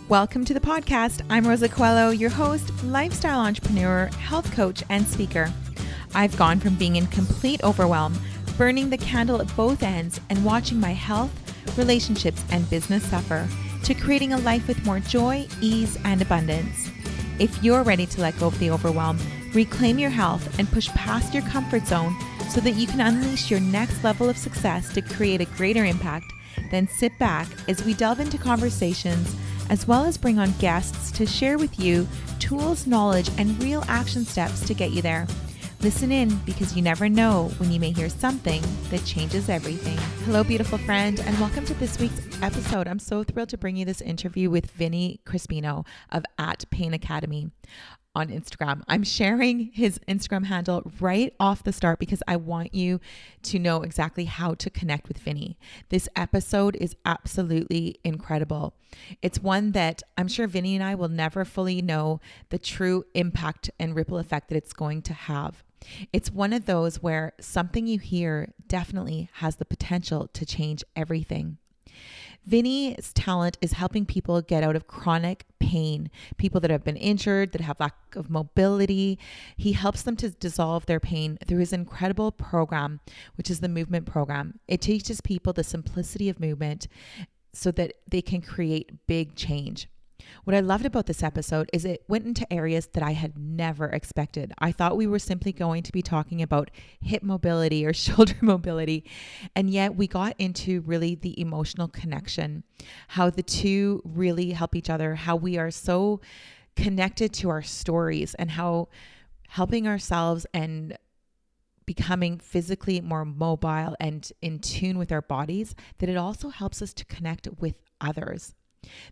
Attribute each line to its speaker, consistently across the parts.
Speaker 1: Welcome to the podcast. I'm Rosa, your host, lifestyle entrepreneur, health coach, and speaker. I've gone from being in complete overwhelm, burning the candle at both ends, and watching my health, relationships, and business suffer, to creating a life with more joy, ease, and abundance. If you're ready to let go of the overwhelm, reclaim your health, and push past your comfort zone so that you can unleash your next level of success to create a greater impact, then sit back as we delve into conversations, as well as bring on guests to share with you tools, knowledge, and real action steps to get you there. Listen in, because you never know when you may hear something that changes everything. Hello, beautiful friend, and welcome to this week's episode. I'm so thrilled to bring you this interview with Vinny Crispino of @Pain Academy on Instagram. I'm sharing his Instagram handle right off the start because I want you to know exactly how to connect with Vinny. This episode is absolutely incredible. It's one that I'm sure Vinny and I will never fully know the true impact and ripple effect that it's going to have. It's one of those where something you hear definitely has the potential to change everything. Vinny's talent is helping people get out of chronic pain, people that have been injured, that have lack of mobility. He helps them to dissolve their pain through his incredible program, which is the movement program. It teaches people the simplicity of movement so that they can create big change. What I loved about this episode is it went into areas that I had never expected. I thought we were simply going to be talking about hip mobility or shoulder mobility, and yet we got into really the emotional connection, how the two really help each other, how we are so connected to our stories, and how helping ourselves and becoming physically more mobile and in tune with our bodies, that it also helps us to connect with others.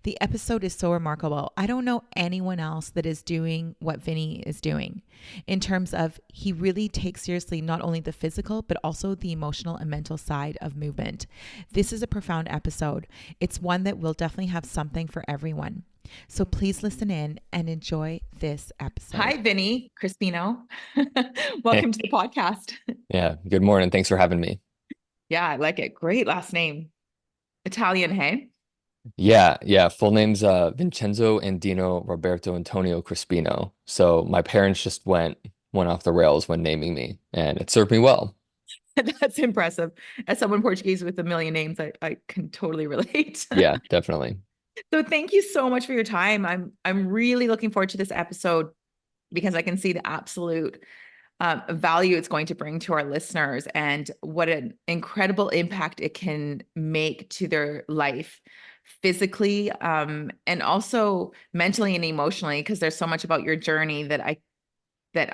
Speaker 1: The episode is so remarkable. I don't know anyone else that is doing what Vinny is doing in terms of he really takes seriously not only the physical, but also the emotional and mental side of movement. This is a profound episode. It's one that will definitely have something for everyone. So please listen in and enjoy this episode. Hi, Vinny Crispino. Welcome to the podcast.
Speaker 2: Yeah. Good morning. Thanks for having me.
Speaker 1: Yeah, I like it. Great last name. Italian, hey?
Speaker 2: Yeah. Full name's Vincenzo Andino Roberto Antonio Crispino. So my parents just went off the rails when naming me, and it served me well.
Speaker 1: That's impressive. As someone Portuguese with a million names, I can totally relate.
Speaker 2: Yeah, definitely.
Speaker 1: So thank you so much for your time. I'm really looking forward to this episode because I can see the absolute value it's going to bring to our listeners and what an incredible impact it can make to their life physically, and also mentally and emotionally, because there's so much about your journey that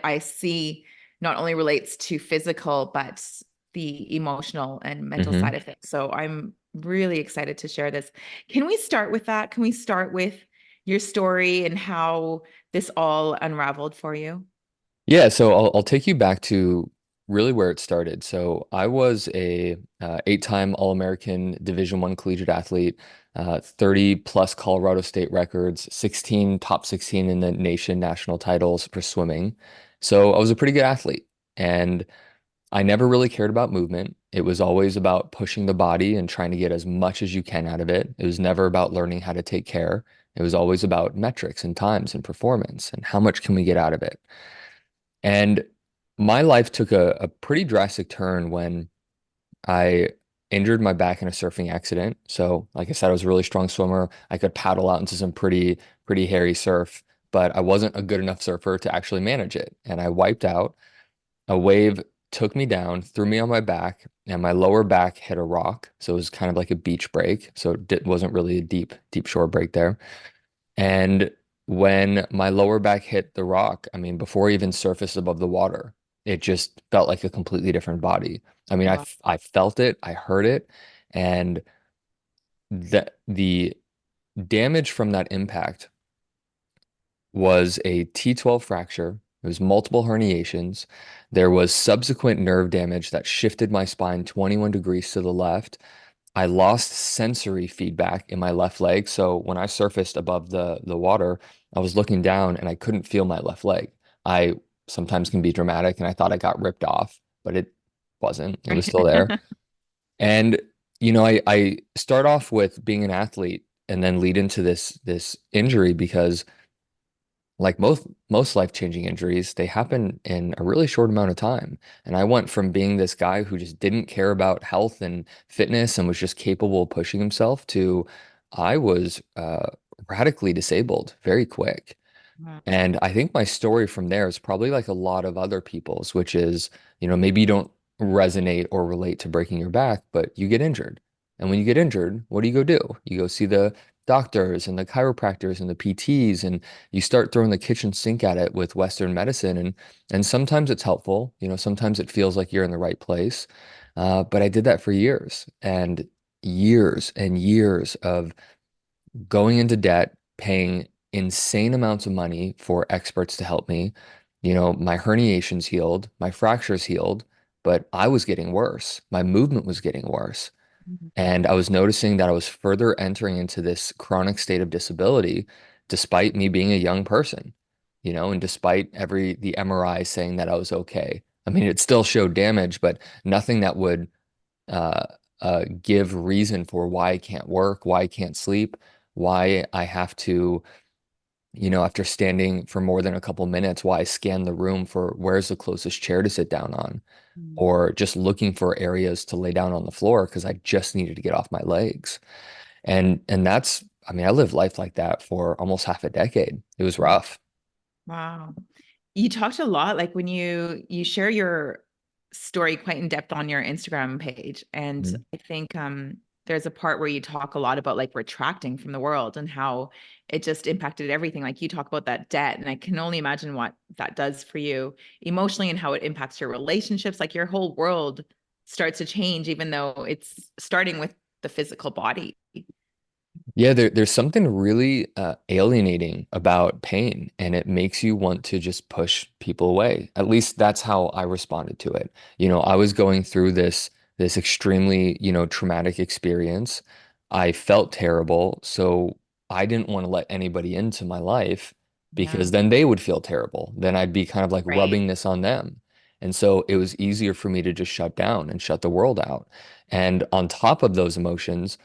Speaker 1: I see not only relates to physical, but the emotional and mental side of things. So I'm really excited to share this. Can we start with that? Can we start with your story and how this all unraveled for you?
Speaker 2: Yeah, so I'll take you back to really where it started. So I was a 8-time All-American Division I collegiate athlete, 30 plus Colorado State records, 16 top 16 in the nation national titles for swimming. So I was a pretty good athlete, and I never really cared about movement. It was always about pushing the body and trying to get as much as you can out of it. It was never about learning how to take care. It was always about metrics and times and performance and how much can we get out of it. And my life took a pretty drastic turn when I injured my back in a surfing accident. So, like I said, I was a really strong swimmer. I could paddle out into some pretty hairy surf, but I wasn't a good enough surfer to actually manage it. And I wiped out. A wave took me down, threw me on my back, and my lower back hit a rock. So it was kind of like a beach break. So it wasn't really a deep shore break there. And when my lower back hit the rock, I mean, before I even surfaced above the water, it just felt like a completely different body. I mean,
Speaker 1: Wow.
Speaker 2: I felt it, I heard it, and the damage from that impact was a T12 fracture. It was multiple herniations. There was subsequent nerve damage that shifted my spine 21 degrees to the left. I lost sensory feedback in my left leg. So when I surfaced above the water, I was looking down and I couldn't feel my left leg. I sometimes can be dramatic, and I thought I got ripped off, but it wasn't. It was still there. And I start off with being an athlete. and then lead into this injury because like most life-changing injuries, they happen in a really short amount of time. And I went from being this guy who just didn't care about health and fitness and was just capable of pushing himself to I was radically disabled very quick.
Speaker 1: Wow.
Speaker 2: And I think my story from there is probably like a lot of other people's, which is, maybe you don't resonate or relate to breaking your back, but you get injured. And when you get injured, what do? You go see the doctors and the chiropractors and the PTs, and you start throwing the kitchen sink at it with Western medicine. And sometimes it's helpful, sometimes it feels like you're in the right place. But I did that for years and years of going into debt, paying insane amounts of money for experts to help me. My herniations healed, my fractures healed, but I was getting worse. My movement was getting worse.
Speaker 1: Mhm.
Speaker 2: And I was noticing that I was further entering into this chronic state of disability, despite me being a young person, and despite the MRI saying that I was okay. I mean, it still showed damage, but nothing that would uh, give reason for why I can't work, why I can't sleep, why I have to, after standing for more than a couple minutes, why I scan the room for where's the closest chair to sit down on,
Speaker 1: Mm.
Speaker 2: or just looking for areas to lay down on the floor because I just needed to get off my legs. And that's, I mean, I lived life like that for almost half a decade. It was rough.
Speaker 1: Wow. You talked a lot, like when you share your story quite in depth on your Instagram page. And
Speaker 2: Mhm.
Speaker 1: I think there's a part where you talk a lot about like retracting from the world and how it just impacted everything. Like you talk about that debt, and I can only imagine what that does for you emotionally and how it impacts your relationships. Like your whole world starts to change, even though it's starting with the physical body.
Speaker 2: Yeah, there's something really alienating about pain, and it makes you want to just push people away. At least that's how I responded to it. I was going through this extremely, traumatic experience. I felt terrible, so I didn't want to let anybody into my life
Speaker 1: Yeah.
Speaker 2: because then they would feel terrible. Then I'd be kind of like
Speaker 1: Right.
Speaker 2: rubbing this on them. And so it was easier for me to just shut down and shut the world out. And on top of those emotions,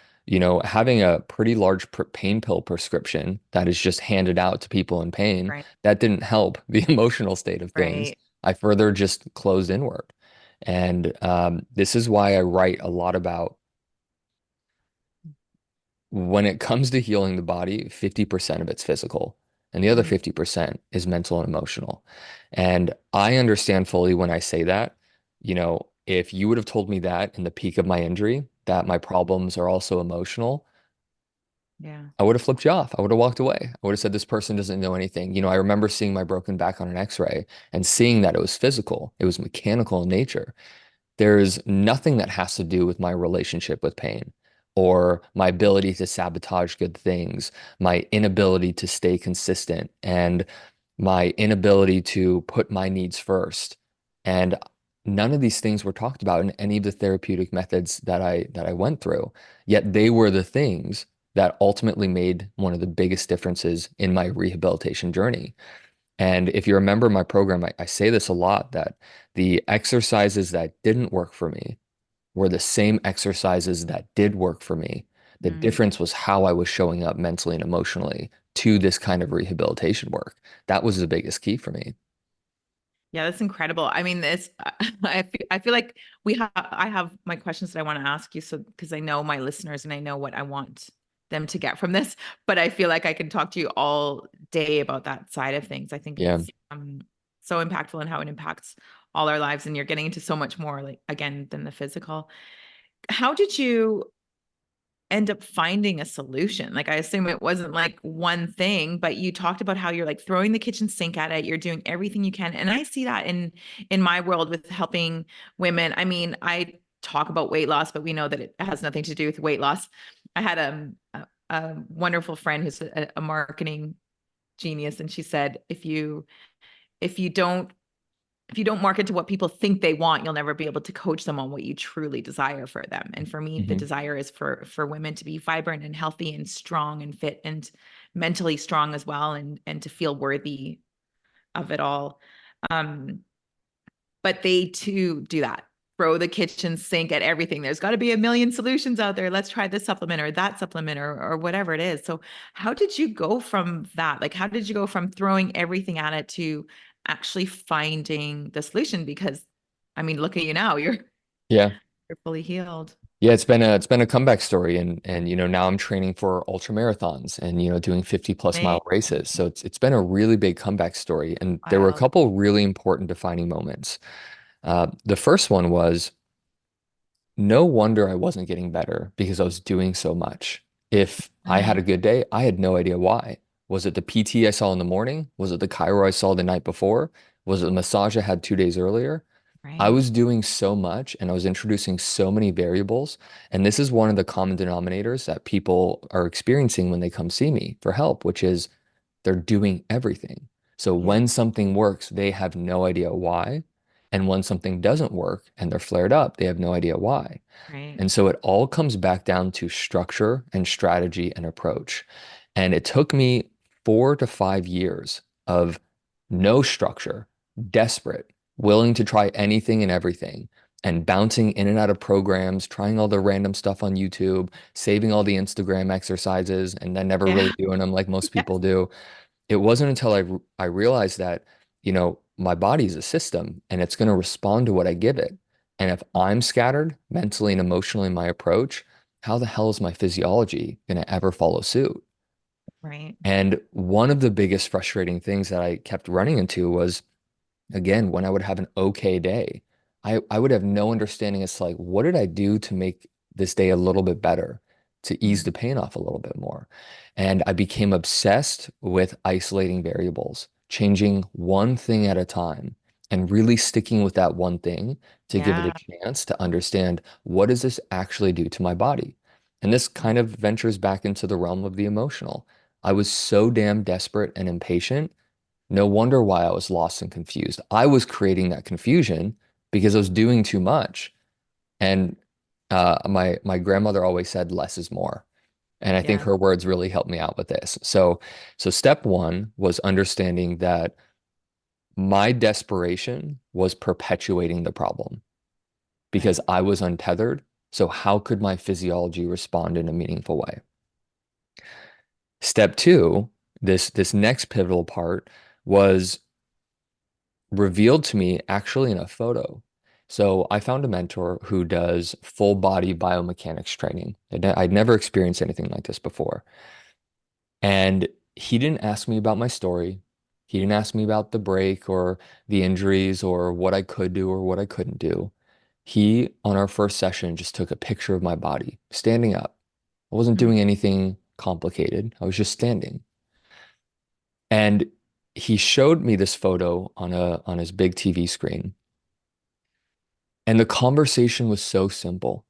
Speaker 2: having a pretty large pain pill prescription that is just handed out to people in pain,
Speaker 1: Right.
Speaker 2: that didn't help the emotional state of things.
Speaker 1: Right.
Speaker 2: I further just closed inward. And this is why I write a lot about when it comes to healing the body, 50% of it's physical, and the other
Speaker 1: Mm.
Speaker 2: 50% is mental and emotional. And I understand fully when I say that, if you would have told me that in the peak of my injury, that my problems are also emotional,
Speaker 1: Yeah.
Speaker 2: I would have flipped you off. I would have walked away. I would have said, this person doesn't know anything. I remember seeing my broken back on an x-ray and seeing that it was physical, it was mechanical in nature. There's nothing that has to do with my relationship with pain or my ability to sabotage good things, my inability to stay consistent, and my inability to put my needs first. And none of these things were talked about in any of the therapeutic methods that I went through. Yet they were the things that ultimately made one of the biggest differences in my rehabilitation journey. And if you remember my program, I say this a lot that the exercises that didn't work for me were the same exercises that did work for me. The
Speaker 1: Mm.
Speaker 2: difference was how I was showing up mentally and emotionally to this kind of rehabilitation work. That was the biggest key for me.
Speaker 1: Yeah, that's incredible. I mean, this I feel like I have my questions that I want to ask you, so because I know my listeners and I know what I want them to get from this, but I feel like I can talk to you all day about that side of things. I think
Speaker 2: Yeah.
Speaker 1: it's so impactful in how it impacts all our lives, and you're getting into so much more, like again, than the physical. How did you end up finding a solution? Like, I assume it wasn't like one thing, but you talked about how you're like throwing the kitchen sink at it, you're doing everything you can. And I see that in my world with helping women. I mean, I talk about weight loss, but we know that it has nothing to do with weight loss. I had a wonderful friend who's a marketing genius, and she said, if you don't if you don't market to what people think they want, you'll never be able to coach them on what you truly desire for them. And for me, the
Speaker 2: Hmm.
Speaker 1: desire is for women to be vibrant and healthy and strong and fit and mentally strong as well, and to feel worthy of it all. Um, but they too do that. throw the kitchen sink at everything. There's got to be a million solutions out there. Let's try this supplement or that supplement or whatever it is. So how did you go from that? Like, how did you go from throwing everything at it to actually finding the solution? Because I mean, look at you now.
Speaker 2: Yeah.
Speaker 1: You're fully healed.
Speaker 2: Yeah, it's been a comeback story, and now I'm training for ultra marathons and doing 50 plus
Speaker 1: Man,
Speaker 2: mile races. So it's been a really big comeback story, and there were a
Speaker 1: wild.
Speaker 2: couple really important defining moments. The first one was no wonder I wasn't getting better because I was doing so much. If I had
Speaker 1: Mm,
Speaker 2: a good day, I had no idea why. Was it the PT I saw in the morning? Was it the chiro I saw the night before? Was it the massage I had 2 days earlier? I
Speaker 1: right.
Speaker 2: was doing so much and I was introducing so many variables. And this is one of the common denominators that people are experiencing when they come see me for help, which is they're doing everything. So
Speaker 1: Yeah.
Speaker 2: when something works, they have no idea why. And when something doesn't work and they're flared up, they have no idea why.
Speaker 1: Right.
Speaker 2: And so it all comes back down to structure and strategy and approach. And it took me 4 to 5 years of no structure, desperate, willing to try anything and everything, and bouncing in and out of programs, trying all the random stuff on YouTube, saving all the Instagram exercises, and then never
Speaker 1: Yeah.
Speaker 2: really doing them like most
Speaker 1: Yes.
Speaker 2: people do. It wasn't until I realized that, my body is a system and it's going to respond to what I give it. And if I'm scattered mentally and emotionally in my approach, how the hell is my physiology going to ever follow suit?
Speaker 1: Right.
Speaker 2: And one of the biggest frustrating things that I kept running into was, again, when I would have an okay day, I would have no understanding as to like, what did I do to make this day a little bit better, to ease
Speaker 1: Mm,
Speaker 2: the pain off a little bit more? And I became obsessed with isolating variables, changing one thing at a time, and really sticking with that one thing to give it a
Speaker 1: yeah.
Speaker 2: chance to understand what does this actually do to my body? And this kind of ventures back into the realm of the emotional. I was so damn desperate and impatient, no wonder why I was lost and confused. I was creating that confusion because I was doing too much. And my grandmother always said less is more. And I think
Speaker 1: Yeah.
Speaker 2: her words really helped me out with this. So step one was understanding that my desperation was perpetuating the problem because
Speaker 1: Right.
Speaker 2: I was untethered. So how could my physiology respond in a meaningful way? Step two, this next pivotal part was revealed to me actually in a photo. So I found a mentor who does full body biomechanics training. I'd never experienced anything like this before. And he didn't ask me about my story. He didn't ask me about the break or the injuries or what I could do or what I couldn't do. He, on our first session, just took a picture of my body standing up. I wasn't
Speaker 1: Mm,
Speaker 2: doing anything complicated. I was just standing. And he showed me this photo on his big TV screen. And the conversation was so simple.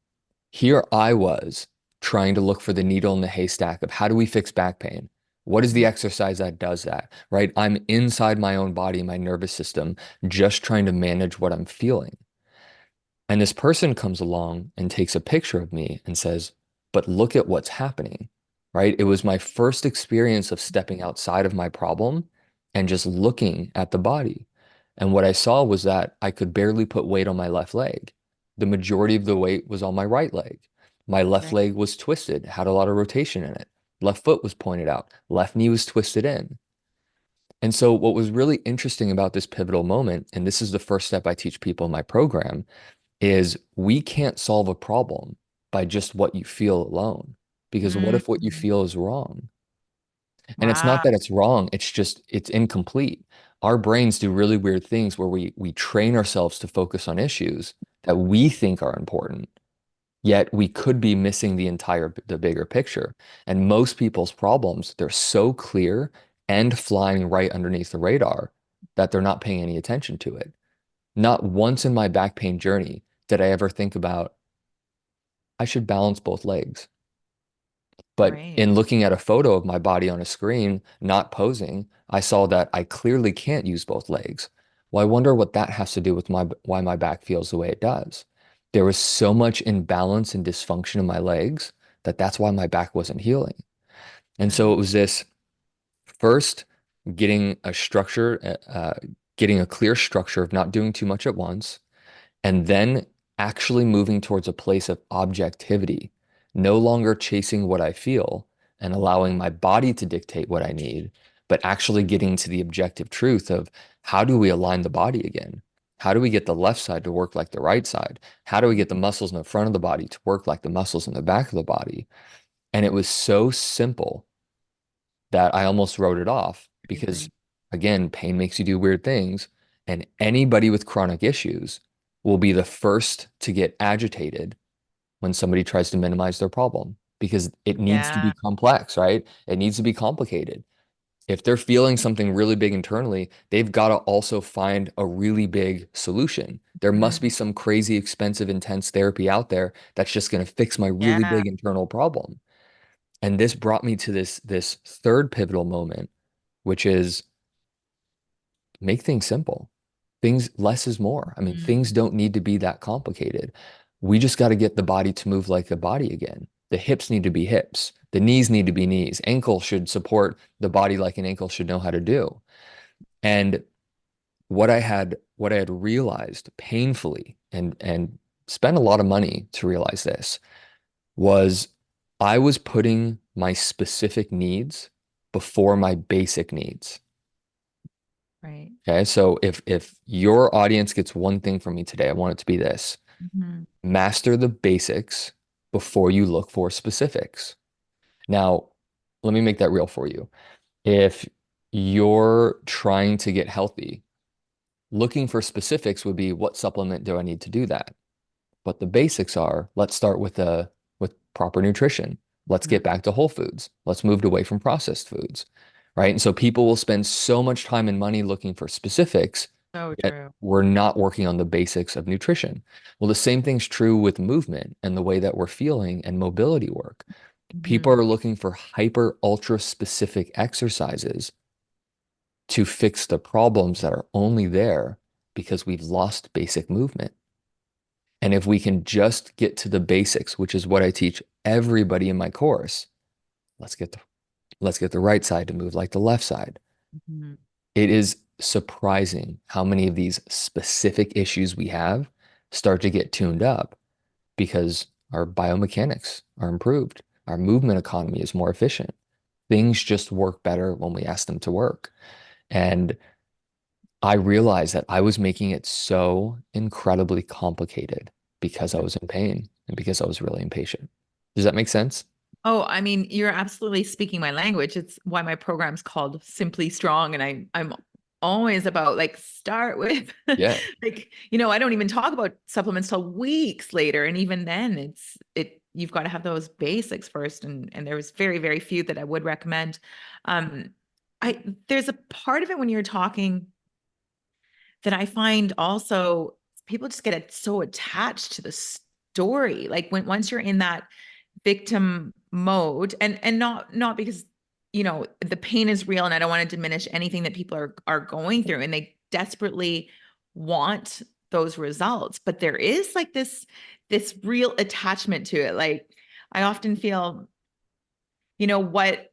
Speaker 2: Here I was trying to look for the needle in the haystack of how do we fix back pain? What is the
Speaker 1: mm,
Speaker 2: exercise that does that, right? I'm inside my own body, my nervous system, just trying to manage what I'm feeling. And this person comes along and takes a picture of me and says, but look at what's happening, right? It was my first experience of stepping outside of my problem and just looking at the body. And what I saw was that I could barely put weight on my left leg. The majority of the weight was on my right leg. My left
Speaker 1: right.
Speaker 2: leg was twisted, had a lot of rotation in it. Left foot was pointed out. Left knee was twisted in. And so, what was really interesting about this pivotal moment, and this is the first step I teach people in my program, is we can't solve a problem by just what you feel alone. Because what
Speaker 1: Mm,
Speaker 2: if what you feel is wrong? And it's not
Speaker 1: wow.
Speaker 2: that it's wrong, it's just it's incomplete. Our brains do really weird things where we train ourselves to focus on issues that we think are important, yet we could be missing the bigger picture. And most people's problems, they're so clear and flying right underneath the radar that they're not paying any attention to it. Not once in my back pain journey did I ever think about I should balance both legs. But
Speaker 1: Right.
Speaker 2: in looking at a photo of my body on a screen, not posing, I saw that I clearly can't use both legs. Well, I wonder what that has to do with why my back feels the way it does. There was so much imbalance and dysfunction in my legs that that's why my back wasn't healing. And so it
Speaker 1: Right.
Speaker 2: was this first getting a structure, getting a clear structure of not doing too much at once, and then actually moving towards a place of objectivity, no longer chasing what I feel and allowing my body to dictate what I need, but actually getting to the objective truth of how do we align the body again? How do we get the left side to work like the right side? How do we get the muscles in the front of the body to work like the muscles in the back of the body? And it was so simple that I almost wrote it off because,
Speaker 1: Crazy.
Speaker 2: again, pain makes you do weird things. And anybody with chronic issues will be the first to get agitated when somebody tries to minimize their problem because it needs to be
Speaker 1: Yeah.
Speaker 2: complex, right? It needs to be complicated. If they're feeling something really big internally, they've got to also find a really big solution. There must be
Speaker 1: Mhm.
Speaker 2: some crazy, expensive, intense therapy out there that's just going to fix my really
Speaker 1: Yeah.
Speaker 2: big internal problem. And this brought me to this third pivotal moment, which is make things simple. Things less is more. I mean, things
Speaker 1: Mhm.
Speaker 2: don't need to be that complicated. We just got to get the body to move like the body again. The hips need to be hips. The knees need to be knees. Ankle should support the body like an ankle should know how to do. And what I had realized painfully and spent a lot of money to realize this was I was putting my specific needs before my basic needs.
Speaker 1: Right.
Speaker 2: Okay, so if your audience gets one thing from me today, I want it to be this.
Speaker 1: Mhm.
Speaker 2: Master the basics before you look for specifics. Now, let me make that real for you. If you're trying to get healthy, looking for specifics would be what supplement do I need to do that? But the basics are, let's start with proper nutrition. Let's
Speaker 1: Mhm.
Speaker 2: get back to whole foods. Let's move away from processed foods, right? And so people will spend so much time and money looking for specifics,
Speaker 1: So
Speaker 2: yet
Speaker 1: true.
Speaker 2: we're not working on the basics of nutrition. Well, the same thing's true with movement and the way that we're feeling and mobility work. People
Speaker 1: Mhm.
Speaker 2: are looking for hyper ultra specific exercises to fix the problems that are only there because we've lost basic movement. And if we can just get to the basics, which is what I teach everybody in my course, let's get the let's get the right side to move like the left side.
Speaker 1: Mhm.
Speaker 2: It is surprising how many of these specific issues we have start to get tuned up because our biomechanics are improved. Our movement economy is more efficient. Things just work better when we ask them to work. And I realized that I was making it so incredibly complicated because I was in pain and because I was really impatient. Does that make sense?
Speaker 1: Oh, I mean, you're absolutely speaking my language. It's why my program's called Simply Strong. And I'm always about like start with
Speaker 2: Yeah.
Speaker 1: like, I don't even talk about supplements till weeks later. And even then you've got to have those basics first. And there was very, very few that I would recommend. Um, there's a part of it when you're talking that I find also people just get so attached to the story. Like once you're in that victim mode and not because the pain is real and I don't want to diminish anything that people are going through and they desperately want those results, but there is like this real attachment to it. Like I often feel what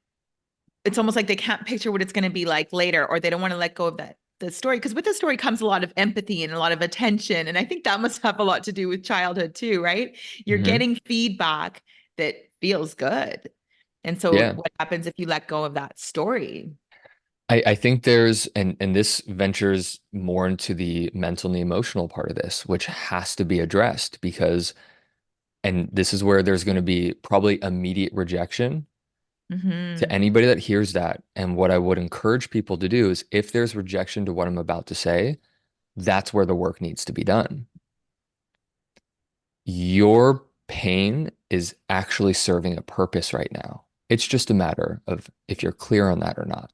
Speaker 1: it's almost like they can't picture what it's going to be like later, or they don't want to let go of the story, because with the story comes a lot of empathy and a lot of attention, and I think that must have a lot to do with childhood too, right? You're
Speaker 2: Hmm.
Speaker 1: getting feedback that feels good, and so
Speaker 2: Yeah.
Speaker 1: what happens if you let go of that story?
Speaker 2: I think there's and this ventures more into the mental and the emotional part of this, which has to be addressed because and this is where there's going to be probably immediate rejection to
Speaker 1: Mm-hmm.
Speaker 2: anybody that hears that. And what I would encourage people to do is if there's rejection to what I'm about to say, that's where the work needs to be done. Your pain is actually serving a purpose right now. It's just a matter of if you're clear on that or not.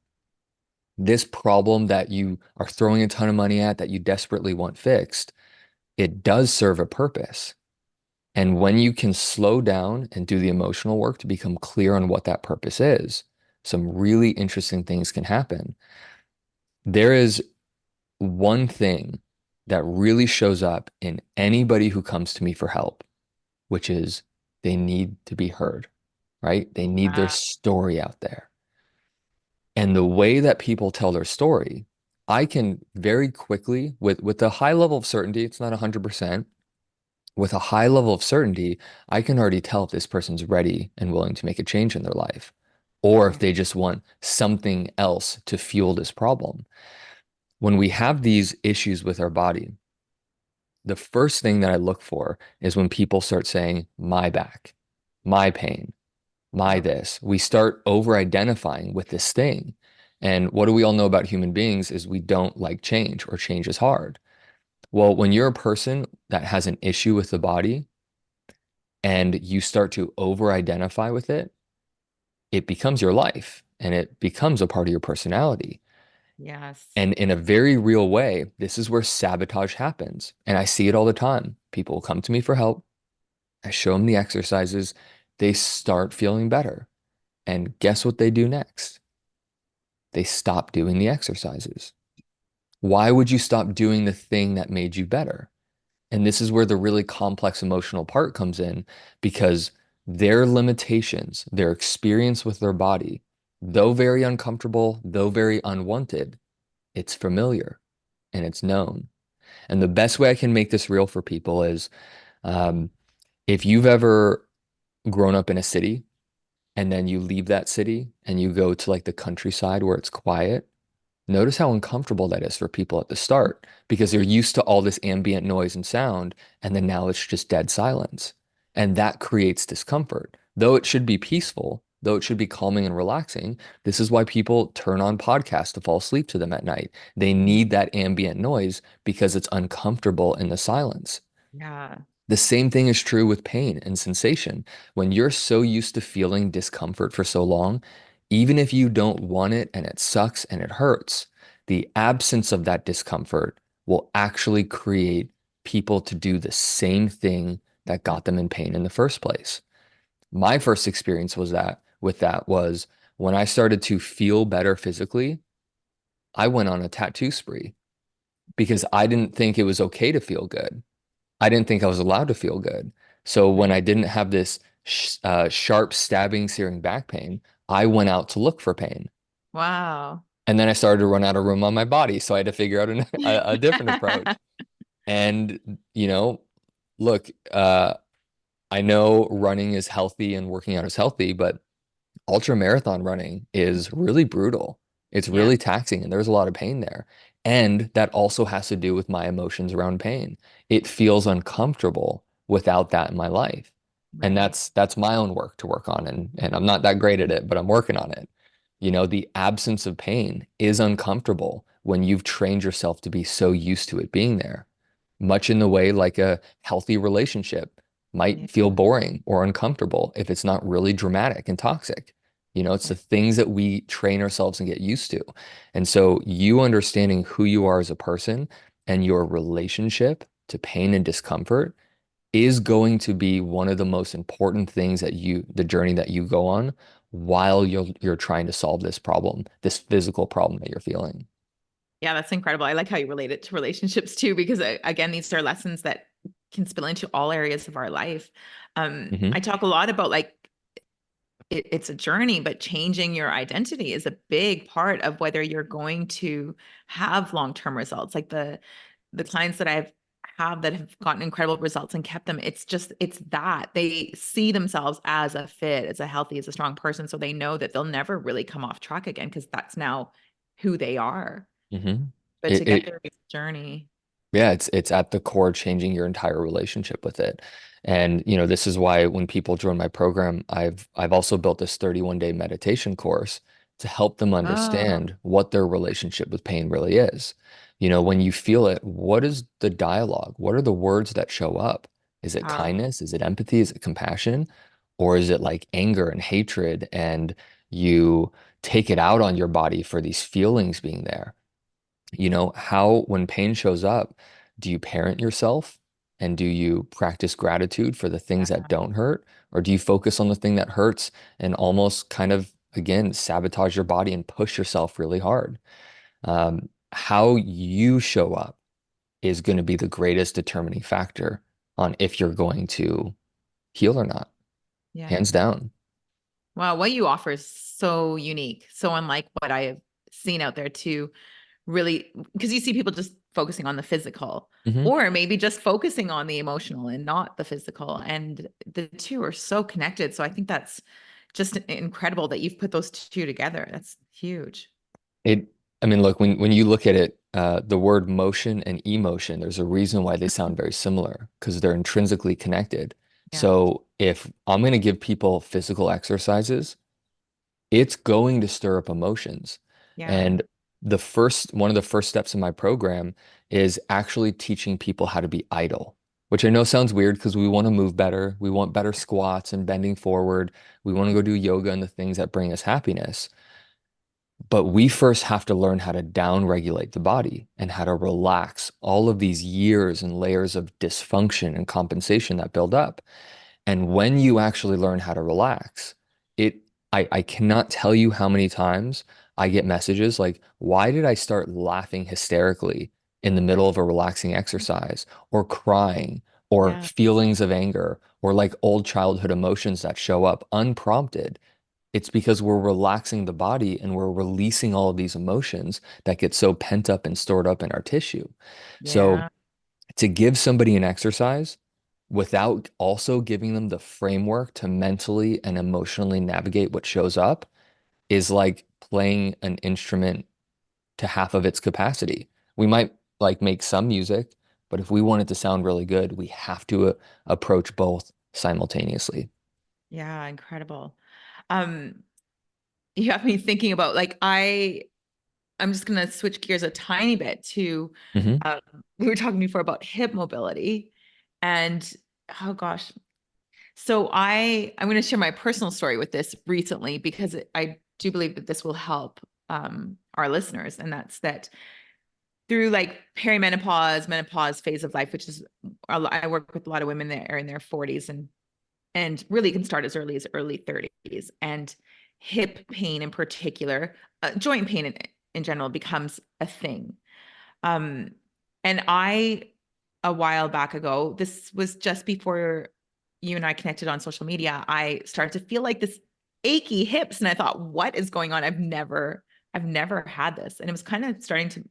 Speaker 2: This problem that you are throwing a ton of money at that you desperately want fixed, it does serve a purpose. And when you can slow down and do the emotional work to become clear on what that purpose is, some really interesting things can happen. There is one thing that really shows up in anybody who comes to me for help, which is they need to be heard, right? They need their story out there. And the way that people tell their story, I can very quickly, with a high level of certainty, it's not 100%, with a high level of certainty, I can already tell if this person's ready and willing to make a change in their life, or if
Speaker 1: Right.
Speaker 2: they just want something else to fuel this problem. When we have these issues with our body, the first thing that I look for is when people start saying, my back, my pain, my
Speaker 1: Yep.
Speaker 2: this. We start over identifying with this thing. And what do we all know about human beings is we don't like change, or change is hard. Well, when you're a person that has an issue with the body and you start to over identify with it becomes your life and it becomes a part of your personality.
Speaker 1: Yes.
Speaker 2: And in a very real way, this is where sabotage happens. And I see it all the time. People will come to me for help. I show them the exercises. They start feeling better. And guess what they do next? They stop doing the exercises. Why would you stop doing the thing that made you better? And this is where the really complex emotional part comes in, because their limitations, their experience with their body, though very uncomfortable, though very unwanted, it's familiar and it's known. And the best way I can make this real for people is um, if you've ever grown up in a city and then you leave that city and you go to like the countryside where it's quiet. Notice how uncomfortable that is for people at the start because they're used to all this ambient noise and sound, and then now it's just dead silence. And that creates discomfort. Though it should be peaceful, though it should be calming and relaxing, this is why people turn on podcasts to fall asleep to them at night. They
Speaker 1: Mhm.
Speaker 2: need that ambient noise because it's uncomfortable in the silence.
Speaker 1: Yeah.
Speaker 2: The same thing is true with pain and sensation. When you're so used to feeling discomfort for so long, even if you don't want it and it sucks and it hurts, the absence of that discomfort will actually create people to do the same thing that got them in pain in the first place. My first experience was that with that was when I started to feel better physically, I went on a tattoo spree because I didn't think it was okay to feel good. I didn't think I was allowed to feel good. So when
Speaker 1: Right.
Speaker 2: I didn't have this sharp, stabbing, searing back pain, I went out to look for pain.
Speaker 1: Wow.
Speaker 2: And then I started to run out of room on my body. So I had to figure out a different approach. And, look, I know running is healthy and working out is healthy, but ultra marathon running is really brutal. It's
Speaker 1: Yeah.
Speaker 2: really taxing and there's a lot of pain there. And that also has to do with my emotions around pain. It feels uncomfortable without that in my life. And
Speaker 1: Right.
Speaker 2: that's my own work to work on, and I'm not that great at it, but I'm working on it. The absence of pain is uncomfortable when you've trained yourself to be so used to it being there. Much in the way like a healthy relationship
Speaker 1: Yeah.
Speaker 2: might feel boring or uncomfortable if it's not really dramatic and toxic. It's
Speaker 1: Yeah.
Speaker 2: the things that we train ourselves and get used to. And so you understanding who you are as a person and your relationship to pain and discomfort is going to be one of the most important things the journey that you go on while you're trying to solve this problem, this physical problem that you're feeling.
Speaker 1: Yeah, that's incredible. I like how you relate it to relationships too, because again, these are lessons that can spill into all areas of our life.
Speaker 2: Hmm.
Speaker 1: I talk a lot about like it's a journey, but changing your identity is a big part of whether you're going to have long-term results. Like the clients that I've have that have gotten incredible results and kept them, it's that they see themselves as a fit, as a healthy, as a strong person. So they know that they'll never really come off track again because that's now who they are.
Speaker 2: Hmm.
Speaker 1: But to
Speaker 2: It,
Speaker 1: get
Speaker 2: it
Speaker 1: there, it's a journey.
Speaker 2: Yeah, it's at the core changing your entire relationship with it. And this is why when people join my program, I've also built this 31-day meditation course to help them
Speaker 1: Oh,
Speaker 2: understand what their relationship with pain really is. When you feel it, what is the dialogue? What are the words that show up? Is it
Speaker 1: wow.
Speaker 2: kindness? Is it empathy? Is it compassion? Or is it like anger and hatred and you take it out on your body for these feelings being there? How, when pain shows up, do you parent yourself and do you practice gratitude for the things that don't hurt? Or do you focus on the thing that hurts and almost kind of, again, sabotage your body and push yourself really hard? How you show up is going to be the greatest determining factor on if you're going to heal or not,
Speaker 1: Yeah.
Speaker 2: hands down.
Speaker 1: Wow, what you offer is so unique, so unlike what I have seen out there too. really, because you see people just focusing on the physical,
Speaker 2: Hmm.
Speaker 1: or maybe just focusing on the emotional and not the physical. And the two are so connected. So I think that's just incredible that you've put those two together. That's huge.
Speaker 2: It, I mean, look, when you look at it, the word motion and emotion, there's a reason why they sound very similar because they're intrinsically connected.
Speaker 1: Yeah.
Speaker 2: So if I'm going to give people physical exercises, it's going to stir up emotions.
Speaker 1: Yeah.
Speaker 2: And one of the first steps in my program is actually teaching people how to be idle, which I know sounds weird because we want to move better. We want better squats and bending forward. We want to go do yoga and the things that bring us happiness. But we first have to learn how to down regulate the body and how to relax all of these years and layers of dysfunction and compensation that build up. And when you actually learn how to relax, it I cannot tell you how many times I get messages like, why did I start laughing hysterically in the middle of a relaxing exercise or crying or
Speaker 1: Yeah.
Speaker 2: feelings of anger or like old childhood emotions that show up unprompted? It's because we're relaxing the body and we're releasing all of these emotions that get so pent up and stored up in our tissue. So
Speaker 1: Yeah.
Speaker 2: to give somebody an exercise without also giving them the framework to mentally and emotionally navigate what shows up is like playing an instrument to half of its capacity. We might like make some music, but if we want it to sound really good, we have to approach both simultaneously.
Speaker 1: Yeah. Incredible. Um, you have me thinking about I'm just going to switch gears a tiny bit to,
Speaker 2: Hmm.
Speaker 1: um, we were talking before about hip mobility and oh gosh. So I'm going to share my personal story with this recently because I do believe that this will help our listeners. And that's that through like perimenopause, menopause phase of life, which is, I work with a lot of women that are in their 40s and really can start as early as early 30s. And hip pain in particular, joint pain in general becomes a thing. Um, and a while back ago, this was just before you and I connected on social media, I started to feel like this achy hips. And I thought, what is going on? I've never had this. And it was kind of starting to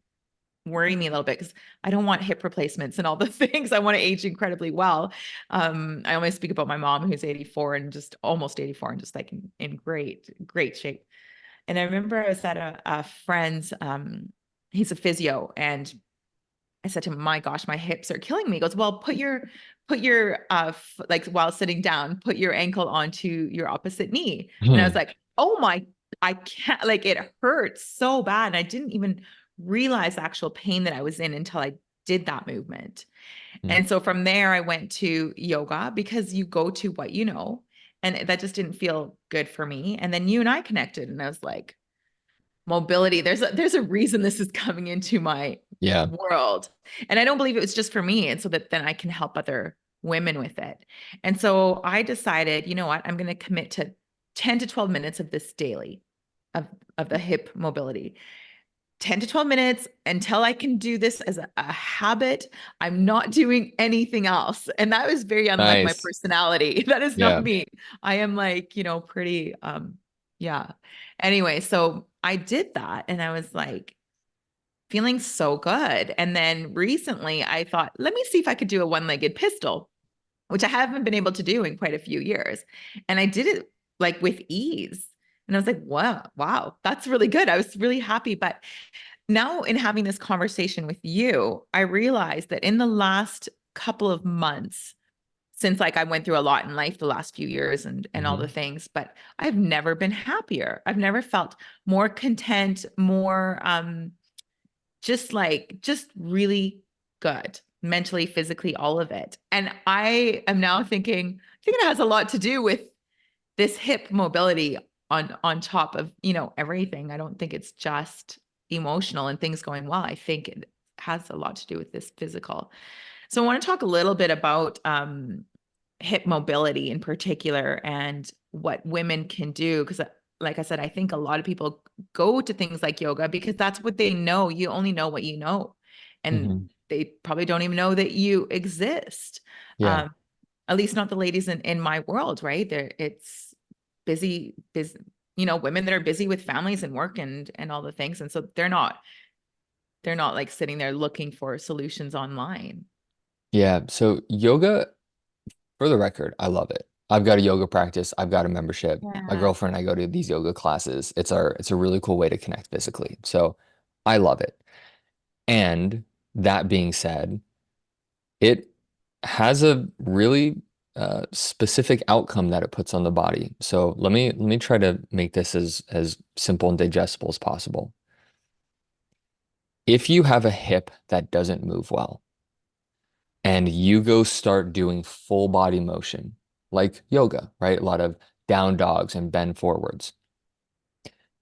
Speaker 1: worry me a little bit because I don't want hip replacements and all the things. I want to age incredibly well. I always speak about my mom who's 84 and just almost 84 and just like in great shape. And I remember I was at a friend's, he's a physio, and I said to him, my gosh, my hips are killing me. He goes, well, put your, like while sitting down, put your ankle onto your opposite knee. And I was like, oh my, I can't, like it hurts so bad. And I didn't even realize the actual pain that I was in until I did that movement. And so from there, I went to yoga because you go to what you know. And that just didn't feel good for me. And then you and I connected, and I was like, mobility. There's a reason this is coming into my
Speaker 2: Yeah,
Speaker 1: world. And I don't believe it was just for me. And so that then I can help other women with it. And so I decided, you know what, I'm going to commit to 10 to 12 minutes of this daily of the hip mobility. 10 to 12 minutes until I can do this as a habit. I'm not doing anything else. And that was very unlike my
Speaker 2: nice.
Speaker 1: personality. That is not
Speaker 2: Yeah.
Speaker 1: me. I am like, pretty yeah. Anyway, so I did that and I was like feeling so good. And then recently I thought, let me see if I could do a one-legged pistol, which I haven't been able to do in quite a few years. And I did it like with ease. And I was like, wow, that's really good. I was really happy. But now in having this conversation with you, I realized that in the last couple of months, since like I went through a lot in life the last few years and all the
Speaker 2: Hmm.
Speaker 1: things, but I've never been happier. I've never felt more content, more just really good mentally, physically, all of it. And I am now thinking, I think it has a lot to do with this hip mobility on top of, everything. I don't think it's just emotional and things going well. I think it has a lot to do with this physical. So I want to talk a little bit about hip mobility in particular and what women can do because like I said, I think a lot of people go to things like yoga because that's what they know. You only know what you know. And
Speaker 2: Hmm.
Speaker 1: they probably don't even know that you exist.
Speaker 2: Yeah.
Speaker 1: Um, at least not the ladies in my world, right? It's busy, women that are busy with families and work and all the things. And so they're not they're not like sitting there looking for solutions online.
Speaker 2: Yeah. So yoga, for the record, I love it. I've got a yoga practice. I've got a membership. My
Speaker 1: Yeah.
Speaker 2: girlfriend and I go to these yoga classes. It's a really cool way to connect physically. So I love it. And that being said, it has a really specific outcome that it puts on the body. So let me try to make this as simple and digestible as possible. If you have a hip that doesn't move well and you go start doing full body motion, like yoga, right? A lot of down dogs and bend forwards.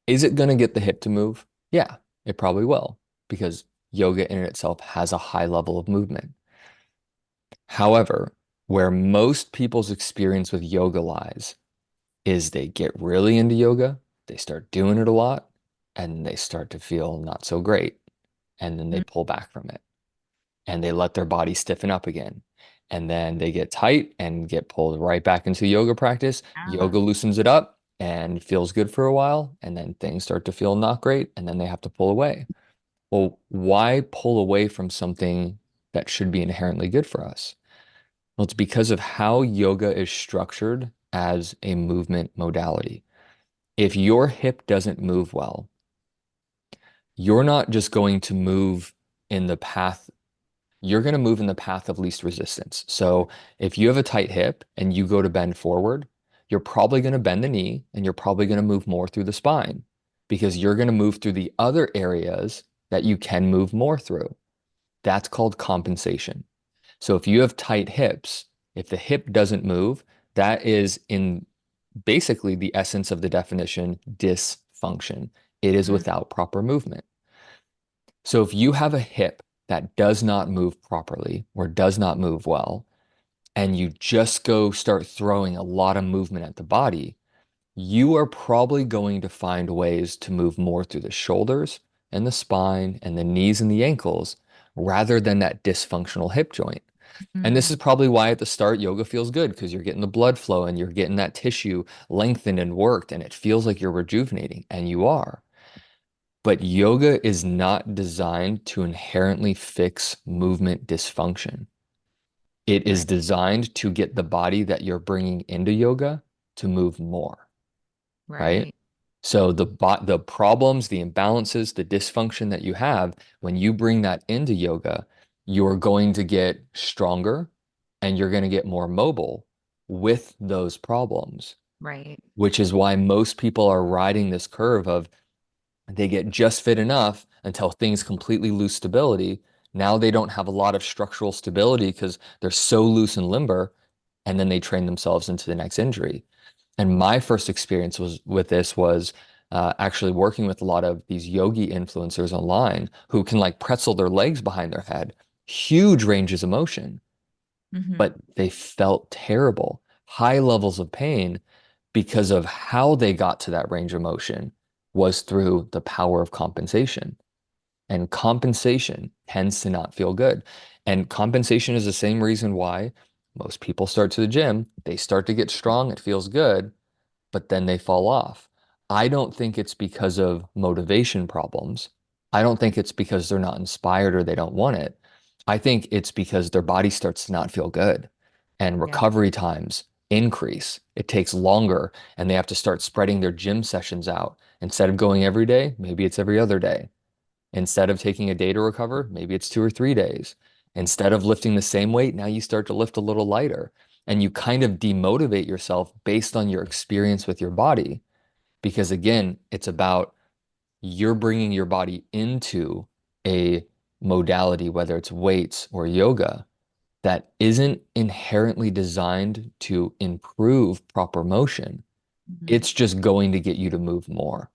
Speaker 2: Is it going to get the hip to move? Yeah, it probably will because yoga in itself has a high level of movement. However, where most people's experience with yoga lies is they get really into yoga, they start doing it a lot, and they start to feel not so great. And then they
Speaker 1: Mhm.
Speaker 2: pull back from it and they let their body stiffen up again. And then they get tight and get pulled right back into yoga practice.
Speaker 1: Yeah.
Speaker 2: Yoga loosens it up and feels good for a while. And then things start to feel not great. And then they have to pull away. Well, why pull away from something that should be inherently good for us? Well, it's because of how yoga is structured as a movement modality. If your hip doesn't move well, you're not just going to move in the path, you're going to move in the path of least resistance. So if you have a tight hip and you go to bend forward, you're probably going to bend the knee and you're probably going to move more through the spine because you're going to move through the other areas that you can move more through. That's called compensation. So if you have tight hips, if the hip doesn't move, that is in basically the essence of the definition dysfunction. It is
Speaker 1: Mm,
Speaker 2: without proper movement. So if you have a hip that does not move properly or does not move well, and you just go start throwing a lot of movement at the body, you are probably going to find ways to move more through the shoulders and the spine and the knees and the ankles rather than that dysfunctional hip joint. And this
Speaker 1: mm,
Speaker 2: is probably why at the start yoga feels good because you're getting the blood flow and you're getting that tissue lengthened and worked and it feels like you're rejuvenating and you are. But yoga is not designed to inherently fix movement dysfunction. It is
Speaker 1: right,
Speaker 2: designed to get the body that you're bringing into yoga to move more, right?
Speaker 1: right.
Speaker 2: So the problems, the imbalances, the dysfunction that you have, when you bring that into yoga, you're going to get stronger and you're going to get more mobile with those problems,
Speaker 1: Right.
Speaker 2: which is why most people are riding this curve of they get just fit enough until things completely lose stability. Now they don't have a lot of structural stability because they're so loose and limber, and then they train themselves into the next injury. And my first experience was with this was actually working with a lot of these yogi influencers online who can like pretzel their legs behind their head, huge ranges of motion,
Speaker 1: Hmm.
Speaker 2: but they felt terrible, high levels of pain because of how they got to that range of motion was through the power of compensation. And compensation tends to not feel good. And compensation is the same reason why most people start to the gym. They start to get strong, it feels good, but then they fall off. I don't think it's because of motivation problems. I don't think it's because they're not inspired or they don't want it. I think it's because their body starts to not feel good and
Speaker 1: Yeah.
Speaker 2: recovery times increase. It takes longer and they have to start spreading their gym sessions out. Instead of going every day, maybe it's every other day. Instead of taking a day to recover, maybe it's 2 or 3 days. Instead of lifting the same weight, now you start to lift a little lighter. And you kind of demotivate yourself based on your experience with your body. Because again, it's about you're bringing your body into a modality, whether it's weights or yoga, that isn't inherently designed to improve proper motion.
Speaker 1: Hmm.
Speaker 2: It's just going to get you to move more.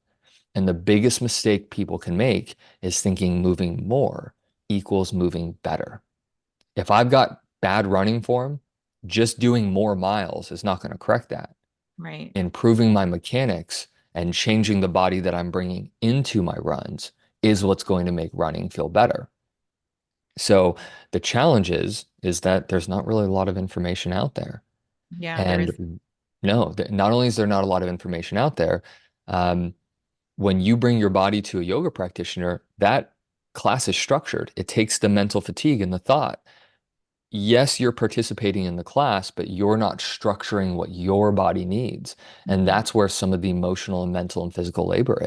Speaker 2: And the biggest mistake people can make is thinking moving more equals moving better. If I've got bad running form, just doing more miles is not going to correct that.
Speaker 1: Right.
Speaker 2: Improving my mechanics and changing the body that I'm bringing into my runs is what's going to make running feel better. So the challenge is that there's not really a lot of information out there.
Speaker 1: Yeah, there is.
Speaker 2: And no, not only is there not a lot of information out there, um, when you bring your body to a yoga practitioner, that class is structured. It takes the mental fatigue and the thought. Yes, you're participating in the class, but you're not structuring what your body needs. And
Speaker 1: Mhm.
Speaker 2: that's where some of the emotional and mental and physical labor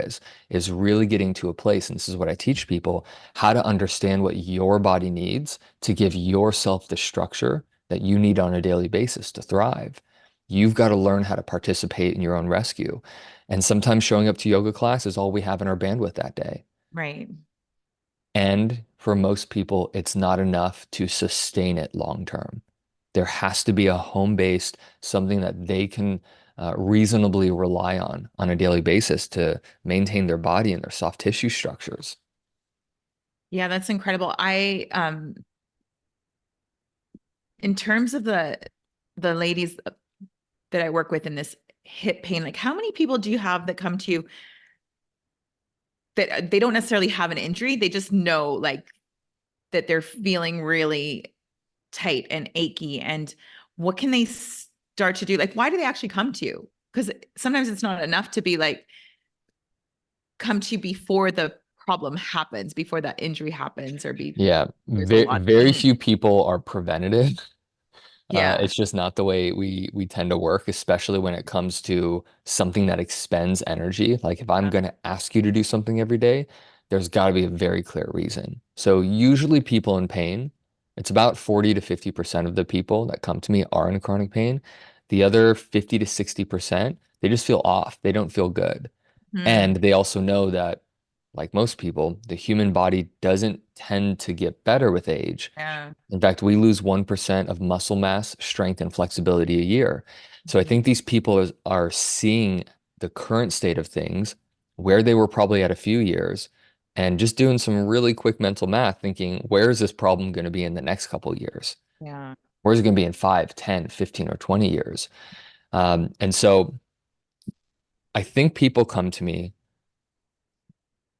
Speaker 2: is really getting to a place. And this is what I teach people, how to understand what your body needs to give yourself the structure that you need on a daily basis to thrive. You've got to learn how to participate in your own rescue. And sometimes showing up to yoga class is all we have in our bandwidth that day.
Speaker 1: Right.
Speaker 2: And for most people, it's not enough to sustain it long term. There has to be a home-based, something that they can reasonably rely on a daily basis to maintain their body and their soft tissue structures.
Speaker 1: Yeah, that's incredible. In terms of the ladies that I work with in this hip pain, like how many people do you have that come to you that they don't necessarily have an injury? They just know like that they're feeling really tight and achy. And what can they start to do? Like, why do they actually come to you? Because sometimes it's not enough to be like, come to you before the problem happens, before that injury happens, or be
Speaker 2: Yeah,
Speaker 1: there's a lot of
Speaker 2: very
Speaker 1: pain.
Speaker 2: few people are preventative.
Speaker 1: Yeah.
Speaker 2: It's just not the way we tend to work, especially when it comes to something that expends energy. Like if I'm going to ask you to do something every day, there's got to be a very clear reason. So usually people in pain, it's about 40 to 50% of the people that come to me are in chronic pain. The other 50 to 60%, they just feel off. They don't feel good. And
Speaker 1: Mm,
Speaker 2: they also know that, like most people, the human body doesn't tend to get better with age.
Speaker 1: yeah.
Speaker 2: In fact, we lose 1% of muscle mass, strength, and flexibility a year. So I think these people are seeing the current state of things where they were probably at a few years and just doing some really quick mental math, thinking, where is this problem going to be in the next couple of years?
Speaker 1: Yeah.
Speaker 2: Where's it going to be in 5, 10, 15, or 20 years? And so I think people come to me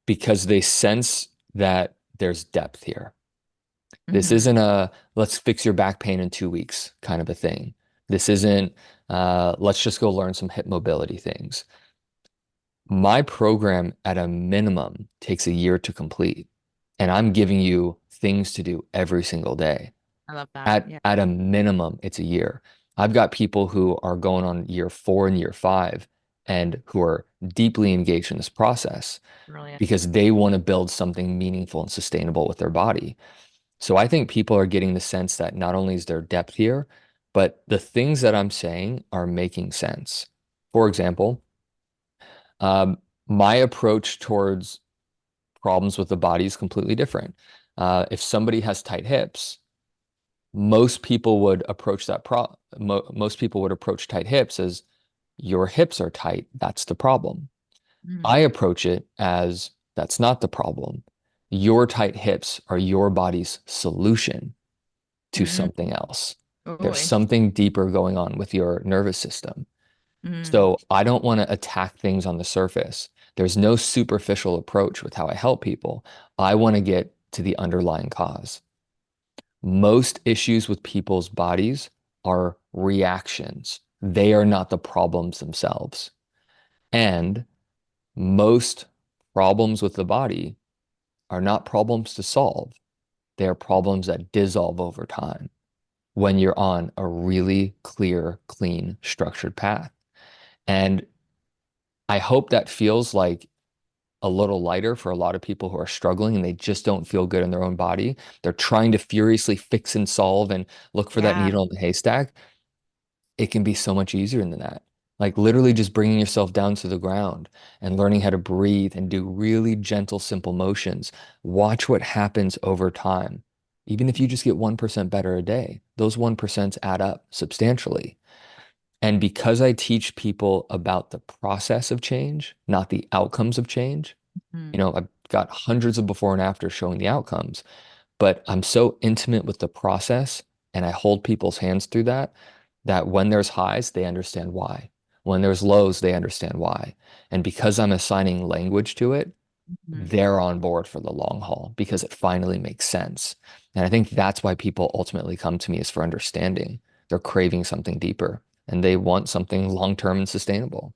Speaker 2: because they sense that there's depth here. This
Speaker 1: Hmm.
Speaker 2: isn't a let's fix your back pain in 2 weeks kind of a thing. This isn't let's just go learn some hip mobility things. My program at a minimum takes a year to complete, and I'm giving you things to do every single day.
Speaker 1: I love that.
Speaker 2: At
Speaker 1: Yeah.
Speaker 2: at a minimum, it's a year. I've got people who are going on year 4 and year 5 and who are deeply engaged in this process
Speaker 1: Brilliant.
Speaker 2: because they want to build something meaningful and sustainable with their body. So I think people are getting the sense that not only is there depth here, but the things that I'm saying are making sense. For example, um, my approach towards problems with the body is completely different. If somebody has tight hips, most people would approach most people would approach tight hips as your hips are tight. That's the problem. I
Speaker 1: Mm.
Speaker 2: approach it as that's not the problem. Your tight hips are your body's solution to
Speaker 1: Mm.
Speaker 2: something else.
Speaker 1: Oh,
Speaker 2: There's
Speaker 1: interesting.
Speaker 2: something deeper going on with your nervous system.
Speaker 1: Mm.
Speaker 2: So I don't want to attack things on the surface. There's no superficial approach with how I help people. I want to get to the underlying cause. Most issues with people's bodies are reactions. They are not the problems themselves. And most problems with the body are not problems to solve. They are problems that dissolve over time when you're on a really clear, clean, structured path. And I hope that feels like a little lighter for a lot of people who are struggling and they just don't feel good in their own body. They're trying to furiously fix and solve and look for that
Speaker 1: Yeah.
Speaker 2: needle in the haystack. It can be so much easier than that. Like literally just bringing yourself down to the ground and learning how to breathe and do really gentle, simple motions. Watch what happens over time. Even if you just get 1% better a day, those 1% add up substantially. And because I teach people about the process of change, not the outcomes of change,
Speaker 1: Mm.
Speaker 2: I've got hundreds of before and after showing the outcomes, but I'm so intimate with the process and I hold people's hands through that when there's highs, they understand why. When there's lows, they understand why. And because I'm assigning language to it,
Speaker 1: Mm.
Speaker 2: they're on board for the long haul because it finally makes sense. And I think that's why people ultimately come to me is for understanding. They're craving something deeper and they want something long-term and sustainable.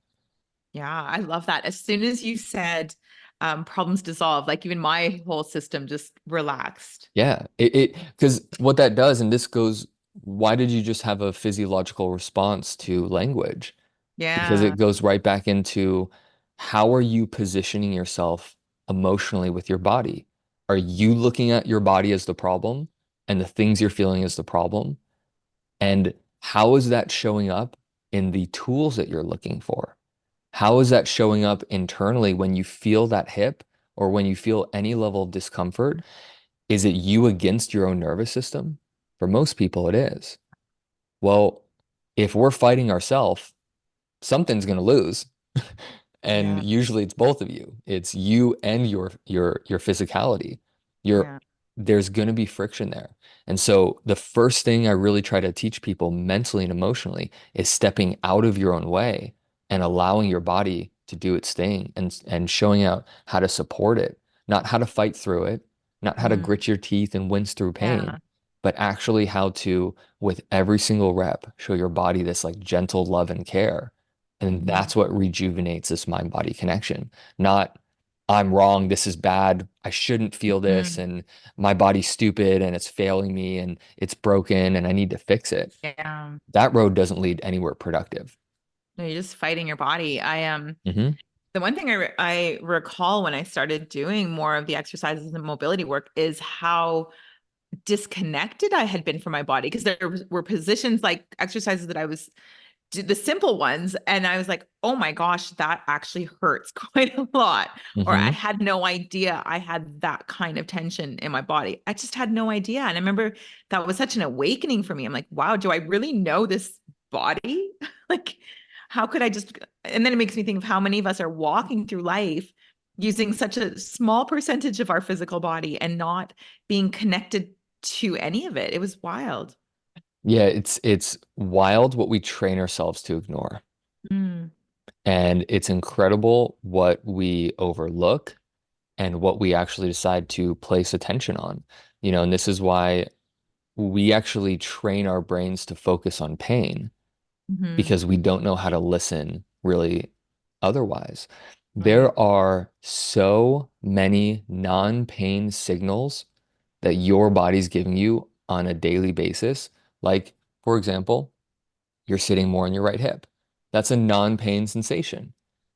Speaker 1: Yeah, I love that. As soon as you said problems dissolve. Like even my whole system just relaxed.
Speaker 2: Yeah, because what that does, and this goes, why did you just have a physiological response to language? Because
Speaker 1: Yeah.
Speaker 2: it goes right back into how are you positioning yourself emotionally with your body? Are you looking at your body as the problem and the things you're feeling as the problem? And how is that showing up in the tools that you're looking for? How is that showing up internally when you feel that hip or when you feel any level of discomfort? Is it you against your own nervous system? For most people, it is. Well, if we're fighting ourselves, something's going to lose. And
Speaker 1: Yeah.
Speaker 2: usually it's both of you. It's you and your physicality. You're
Speaker 1: Yeah.
Speaker 2: there's going to be friction there. And so the first thing I really try to teach people mentally and emotionally is stepping out of your own way and allowing your body to do its thing and showing out how to support it, not how to fight through it, not how to
Speaker 1: Mm,
Speaker 2: grit your teeth and wince through pain,
Speaker 1: yeah.
Speaker 2: but actually how to, with every single rep, show your body this like gentle love and care. And
Speaker 1: Mhm.
Speaker 2: that's what rejuvenates this mind-body connection. Not, I'm wrong, this is bad, I shouldn't feel this,
Speaker 1: Mm,
Speaker 2: and my body's stupid and it's failing me and it's broken and I need to fix it.
Speaker 1: yeah.
Speaker 2: That road doesn't lead anywhere productive.
Speaker 1: No, you're just fighting your body.
Speaker 2: Hmm.
Speaker 1: The one thing I recall when I started doing more of the exercises and mobility work is how disconnected I had been from my body because there were positions like exercises that I was the simple ones. And I was like, oh my gosh, that actually hurts quite a lot. Or I
Speaker 2: Hmm.
Speaker 1: had no idea I had that kind of tension in my body. I just had no idea. And I remember that was such an awakening for me. I'm like, wow, do I really know this body? Like, how could I just, and then it makes me think of how many of us are walking through life using such a small percentage of our physical body and not being connected to any of it. It was wild.
Speaker 2: Yeah, it's wild what we train ourselves to ignore.
Speaker 1: Mm,
Speaker 2: And it's incredible what we overlook and what we actually decide to place attention on. And this is why we actually train our brains to focus on pain
Speaker 1: mhm.
Speaker 2: because we don't know how to listen really otherwise.
Speaker 1: Right.
Speaker 2: There are so many non-pain signals that your body's giving you on a daily basis. Like, for example, you're sitting more on your right hip. That's a non-pain sensation.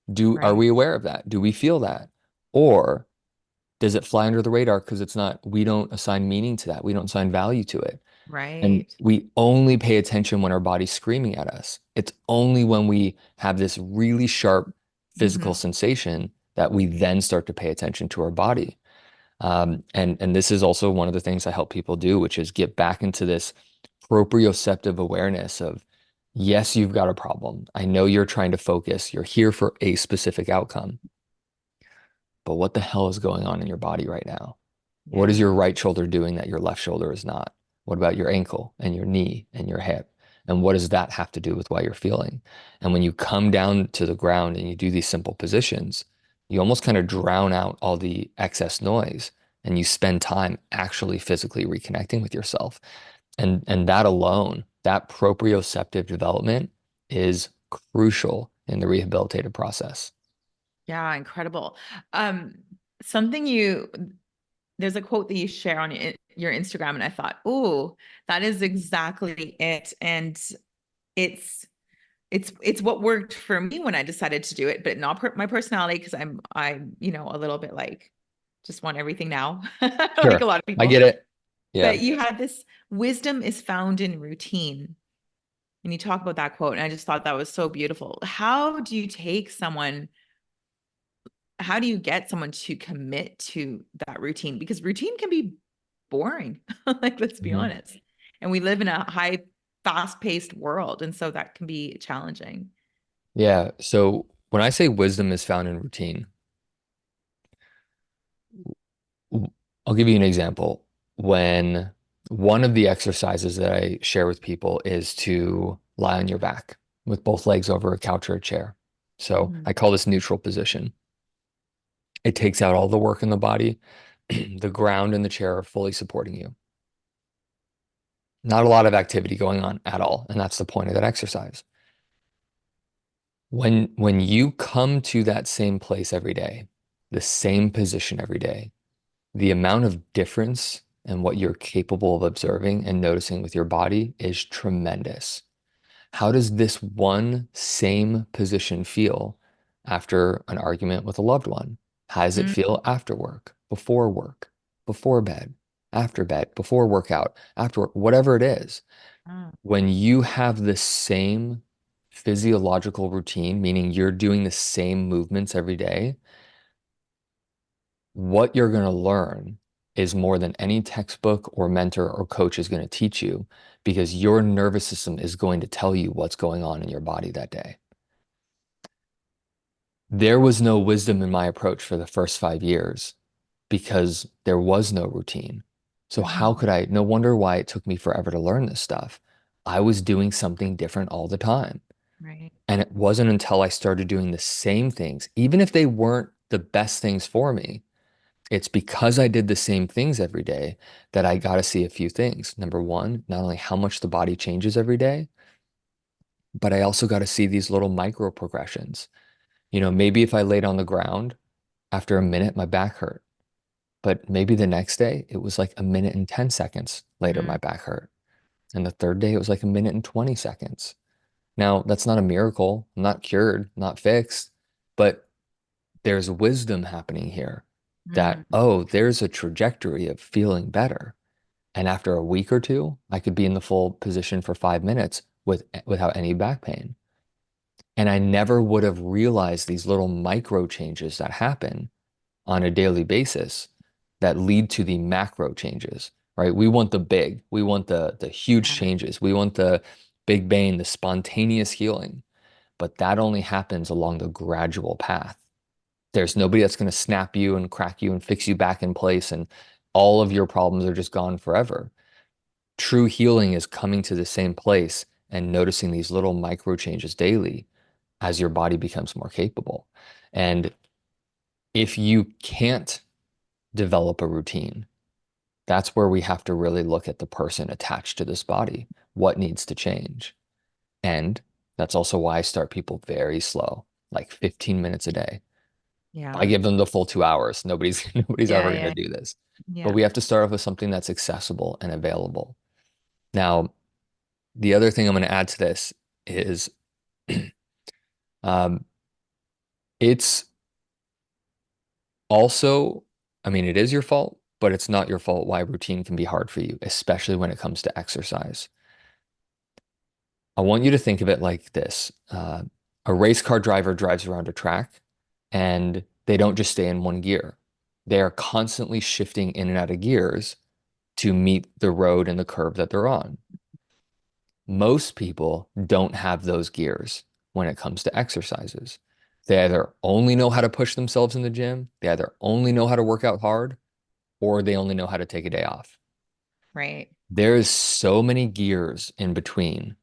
Speaker 2: Are
Speaker 1: Right.
Speaker 2: we aware of that? Do we feel that? Or does it fly under the radar because we don't assign meaning to that. We don't assign value to it. And
Speaker 1: Right.
Speaker 2: we only pay attention when our body's screaming at us. It's only when we have this really sharp physical
Speaker 1: Hmm.
Speaker 2: sensation that we then start to pay attention to our body. And this is also one of the things I help people do, which is get back into this proprioceptive awareness of, yes, you've got a problem. I know you're trying to focus. You're here for a specific outcome, but what the hell is going on in your body right now? What is
Speaker 1: Yeah.
Speaker 2: your right shoulder doing that your left shoulder is not? What about your ankle and your knee and your hip? And what does that have to do with why you're feeling? And when you come down to the ground and you do these simple positions, you almost kind of drown out all the excess noise and you spend time actually physically reconnecting with yourself. And that alone, that proprioceptive development is crucial in the rehabilitative process.
Speaker 1: Yeah. Incredible. Um, something there's a quote that you share on your Instagram, and I thought, oh, that is exactly it. And it's it's what worked for me when I decided to do it, but not my personality because I'm a little bit like just want everything now, like a
Speaker 2: Sure.
Speaker 1: lot of
Speaker 2: I
Speaker 1: people.
Speaker 2: get it.
Speaker 1: But
Speaker 2: Yeah.
Speaker 1: you had this wisdom is found in routine. And you talk about that quote, and I just thought that was so beautiful. How do you get someone to commit to that routine? Because routine can be boring, like, let's be
Speaker 2: Mhm.
Speaker 1: honest. And we live in a fast paced world. And so that can be challenging.
Speaker 2: Yeah. So when I say wisdom is found in routine, w- I'll give you an example. When one of the exercises that I share with people is to lie on your back with both legs over a couch or a chair. So
Speaker 1: Mhm.
Speaker 2: I call this neutral position. It takes out all the work in the body. The ground and the chair are fully supporting you. Not a lot of activity going on at all. And that's the point of that exercise. When you come to that same place every day, the same position every day, the amount of difference in what you're capable of observing and noticing with your body is tremendous. How does this one same position feel after an argument with a loved one? How does it
Speaker 1: Mm,
Speaker 2: feel after work, before bed, before workout, after work, whatever it is?
Speaker 1: mm,
Speaker 2: When you have the same physiological routine, meaning you're doing the same movements every day, what you're going to learn is more than any textbook or mentor or coach is going to teach you because your nervous system is going to tell you what's going on in your body that day. There was no wisdom in my approach for the first 5 years because there was no routine. So how
Speaker 1: mhm,
Speaker 2: could I? No wonder why it took me forever to learn this stuff. I was doing something different all the time.
Speaker 1: right.
Speaker 2: And it wasn't until I started doing the same things, even if they weren't the best things for me, it's because I did the same things every day that I got to see a few things. Number one, not only how much the body changes every day, but I also got to see these little micro progressions. Maybe if I laid on the ground, after a minute, my back hurt. But maybe the next day, it was like a minute and 10 seconds later, my
Speaker 1: Mm,
Speaker 2: back hurt. And the third day, it was like a minute and 20 seconds. Now, that's not a miracle. I'm not cured, not fixed, but there's wisdom happening here that,
Speaker 1: mm,
Speaker 2: oh, there's a trajectory of feeling better. And after a week or two, I could be in the full position for 5 minutes without any back pain. And I never would have realized these little micro changes that happen on a daily basis that lead to the macro changes, right? We want the big, we want the huge
Speaker 1: yeah,
Speaker 2: changes. We want the big bang, the spontaneous healing, but that only happens along the gradual path. There's nobody that's going to snap you and crack you and fix you back in place and all of your problems are just gone forever. True healing is coming to the same place and noticing these little micro changes daily as your body becomes more capable. And if you can't develop a routine, that's where we have to really look at the person attached to this body. What needs to change? And that's also why I start people very slow, like 15 minutes a day. I
Speaker 1: yeah,
Speaker 2: give them the full 2 hours. Nobody's
Speaker 1: yeah,
Speaker 2: ever going to
Speaker 1: yeah,
Speaker 2: do this. But
Speaker 1: yeah.
Speaker 2: we have to start off with something that's accessible and available. Now, the other thing I'm going to add to this is um, it's also, I mean, it is your fault, but it's not your fault why routine can be hard for you, especially when it comes to exercise. I want you to think of it like this. A race car driver drives around a track and they don't just stay in one gear. They are constantly shifting in and out of gears to meet the road and the curve that they're on. Most people don't have those gears when it comes to exercises. They either only know how to push themselves in the gym, they either only know how to work out hard, or they only know how to take a day off.
Speaker 1: Right.
Speaker 2: There's so many gears in between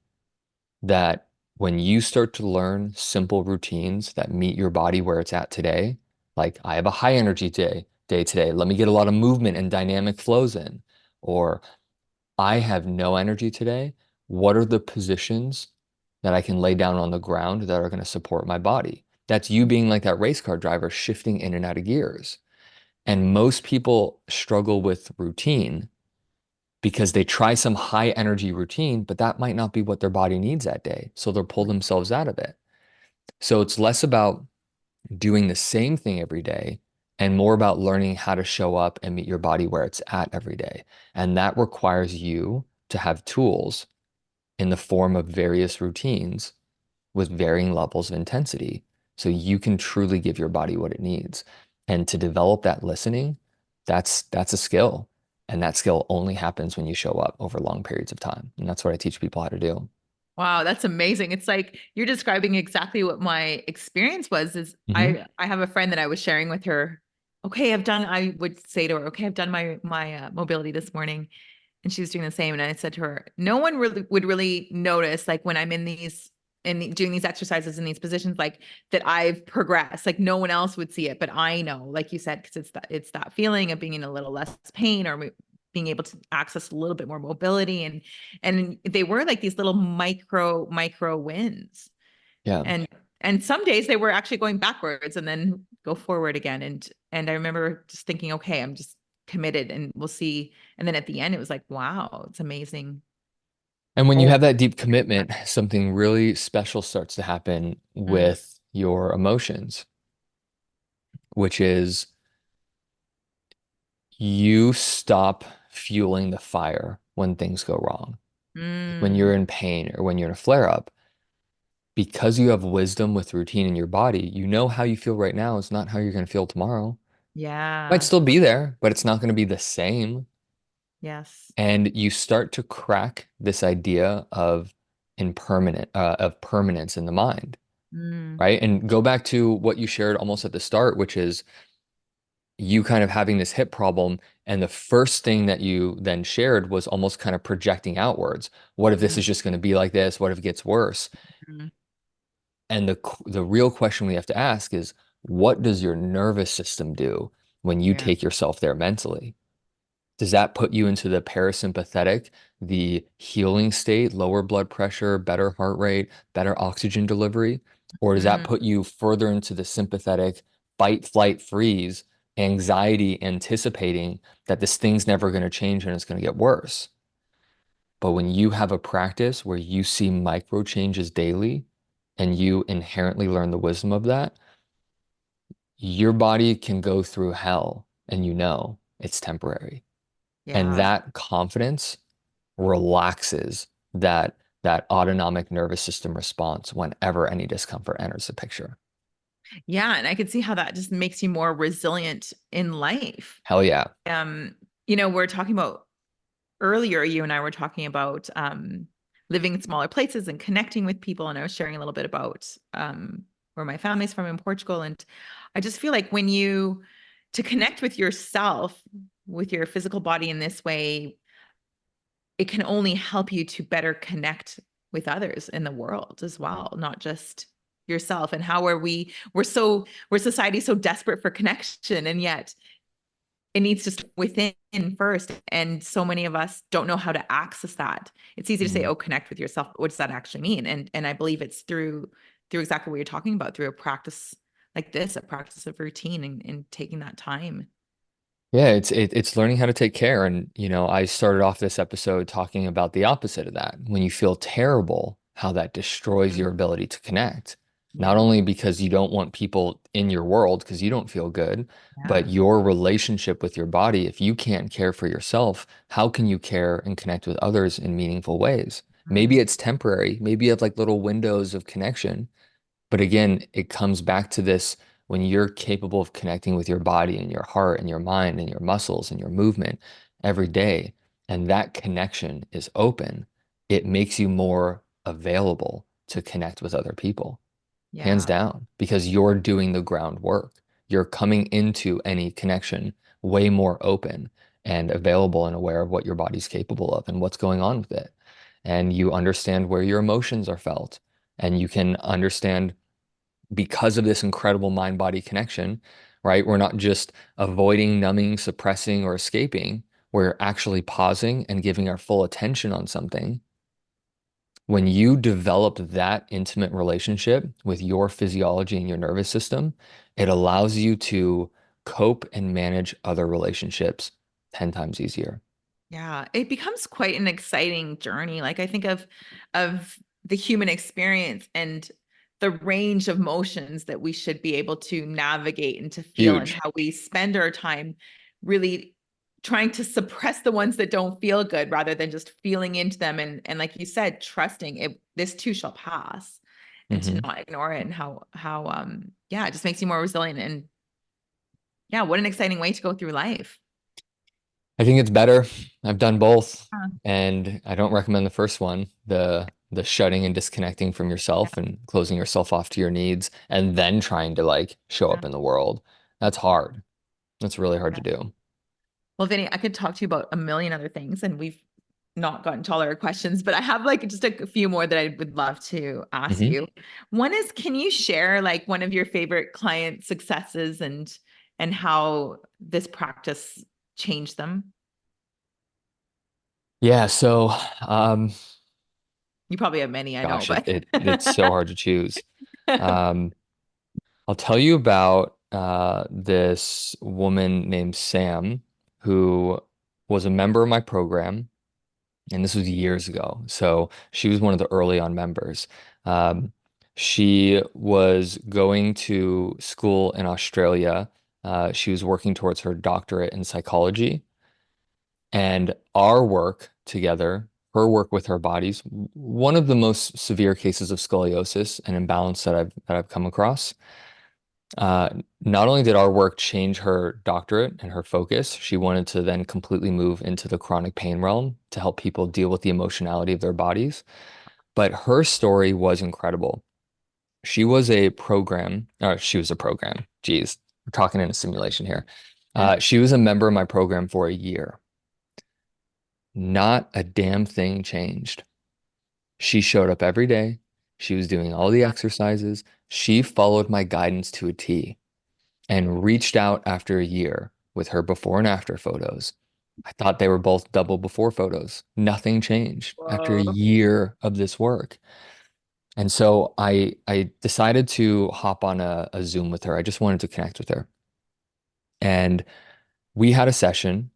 Speaker 2: that when you start to learn simple routines that meet your body where it's at today, like I have a high energy day today, let me get a lot of movement and dynamic flows in, or I have no energy today. What are the positions that I can lay down on the ground that are going to support my body? That's you being like that race car driver shifting in and out of gears. And most people struggle with routine because they try some high energy routine, but that might not be what their body needs that day. So they'll pull themselves out of it. So it's less about doing the same thing every day and more about learning how to show up and meet your body where it's at every day. And that requires you to have tools in the form of various routines with varying levels of intensity so you can truly give your body what it needs. And to develop that listening, that's a skill. And that skill only happens when you show up over long periods of time. And that's what I teach people how to do.
Speaker 1: Wow, that's amazing. It's like you're describing exactly what my experience was is
Speaker 2: Hmm.
Speaker 1: I have a friend that I was sharing with her. Okay, I would say to her, okay, I've done my mobility this morning. And she was doing the same. And I said to her, no one really would really notice like when I'm in doing these exercises in these positions, like that I've progressed. Like no one else would see it, but I know, like you said, because it's that feeling of being in a little less pain or being able to access a little bit more mobility. And they were like these little micro wins.
Speaker 2: Yeah.
Speaker 1: And some days they were actually going backwards and then go forward again. And And I remember just thinking, okay, I'm just committed and we'll see. And then at the end, it was like, wow, it's amazing.
Speaker 2: And when you
Speaker 1: Oh,
Speaker 2: have that deep commitment, something really special starts to happen
Speaker 1: mm,
Speaker 2: with your emotions, which is you stop fueling the fire when things go wrong. When you're
Speaker 1: mm,
Speaker 2: in pain or when you're in a flare up, because you have wisdom with routine in your body, you know how you feel right now is not how you're going to feel tomorrow. Might
Speaker 1: yeah.
Speaker 2: still be there, but it's not going to be the same.
Speaker 1: Yes.
Speaker 2: And you start to crack this idea of of permanence in the mind,
Speaker 1: Mm,
Speaker 2: right? And go back to what you shared almost at the start, which is you kind of having this hip problem. And the first thing that you then shared was almost kind of projecting outwards. What if this
Speaker 1: mm,
Speaker 2: is just going to be like this? What if it gets worse?
Speaker 1: mm,
Speaker 2: And the real question we have to ask is, what does your nervous system do when you
Speaker 1: yeah.
Speaker 2: take yourself there mentally? Does that put you into the parasympathetic, the healing state, lower blood pressure, better heart rate, better oxygen delivery? Or does that
Speaker 1: Mm,
Speaker 2: put you further into the sympathetic, fight, flight, freeze, anxiety, anticipating that this thing's never going to change and it's going to get worse? But when you have a practice where you see micro changes daily and you inherently learn the wisdom of that, your body can go through hell and you know it's temporary. And
Speaker 1: yeah.
Speaker 2: that confidence relaxes that autonomic nervous system response whenever any discomfort enters the picture.
Speaker 1: Yeah. And I could see how that just makes you more resilient in life.
Speaker 2: Hell yeah.
Speaker 1: Um, we're talking about earlier, you and I were talking about living in smaller places and connecting with people. And I was sharing a little bit about where my family's from in Portugal. And I just feel like to connect with yourself, with your physical body in this way, it can only help you to better connect with others in the world as well, not just yourself. And how are we're society so desperate for connection, and yet it needs to start within first. And so many of us don't know how to access that. It's easy to say,
Speaker 2: Mhm.
Speaker 1: oh, connect with yourself. But what does that actually mean? And I believe it's through exactly what you're talking about, through a practice like this, a practice of routine and taking that time.
Speaker 2: Yeah, it's learning how to take care. And I started off this episode talking about the opposite of that. When you feel terrible, how that destroys
Speaker 1: Mm,
Speaker 2: your ability to connect. Not
Speaker 1: yeah.
Speaker 2: only because you don't want people in your world because you don't feel good, but
Speaker 1: Yeah.
Speaker 2: your relationship with your body, if you can't care for yourself, how can you care and connect with others in meaningful ways? Maybe
Speaker 1: Mm,
Speaker 2: it's temporary. Maybe you have like little windows of connection, but again, it comes back to this when you're capable of connecting with your body and your heart and your mind and your muscles and your movement every day, and that connection is open, it makes you more available to connect with other people, hands
Speaker 1: yeah.
Speaker 2: down, because you're doing the groundwork. You're coming into any connection way more open and available and aware of what your body's capable of and what's going on with it. And you understand where your emotions are felt, and you can understand because of this incredible mind-body connection, right? We're not just avoiding, numbing, suppressing, or escaping. We're actually pausing and giving our full attention on something. When you develop that intimate relationship with your physiology and your nervous system, it allows you to cope and manage other relationships 10 times easier.
Speaker 1: Yeah, it becomes quite an exciting journey. Like I think of the human experience and the range of motions that we should be able to navigate and to feel, and
Speaker 2: Huge.
Speaker 1: how we spend our time really trying to suppress the ones that don't feel good rather than just feeling into them, and like you said, trusting it, this too shall pass, and to
Speaker 2: hmm
Speaker 1: not ignore it. And how yeah, it just makes you more resilient. And yeah, what an exciting way to go through life.
Speaker 2: I think it's better. I've done both,
Speaker 1: Yeah.
Speaker 2: and I don't recommend the first one, the shutting and disconnecting from yourself and closing yourself off to your needs and then trying to like show
Speaker 1: Yeah.
Speaker 2: up in the world. That's hard. That's really hard
Speaker 1: Yeah.
Speaker 2: to do.
Speaker 1: Well, Vinny, I could talk to you about a million other things, and we've not gotten to all our questions, but I have like just a few more that I would love to ask
Speaker 2: hmm
Speaker 1: you. One is, can you share like one of your favorite client successes and how this practice changed them?
Speaker 2: Yeah, so
Speaker 1: You probably have many, I know,
Speaker 2: gosh,
Speaker 1: but
Speaker 2: it's so hard to choose. Um, I'll tell you about this woman named Sam who was a member of my program, and this was years ago. So she was one of the early on members. Um, she was going to school in Australia. She was working towards her doctorate in psychology, and our work together, her work with her bodies, one of the most severe cases of scoliosis and imbalance that I've come across. Uh, Not only did our work change her doctorate and her focus, she wanted to then completely move into the chronic pain realm to help people deal with the emotionality of their bodies. But her story was incredible. She was a program. Geez, we're talking in a simulation here. She was a member of my program for a year. Not a damn thing changed. She showed up every day. She was doing all the exercises. She followed my guidance to a T and reached out after a year with her before and after photos. I thought they were both double before photos. Nothing changed after a
Speaker 1: Whoa.
Speaker 2: year of this work. And so I decided to hop on a Zoom with her. I just wanted to connect with her. And we had a session.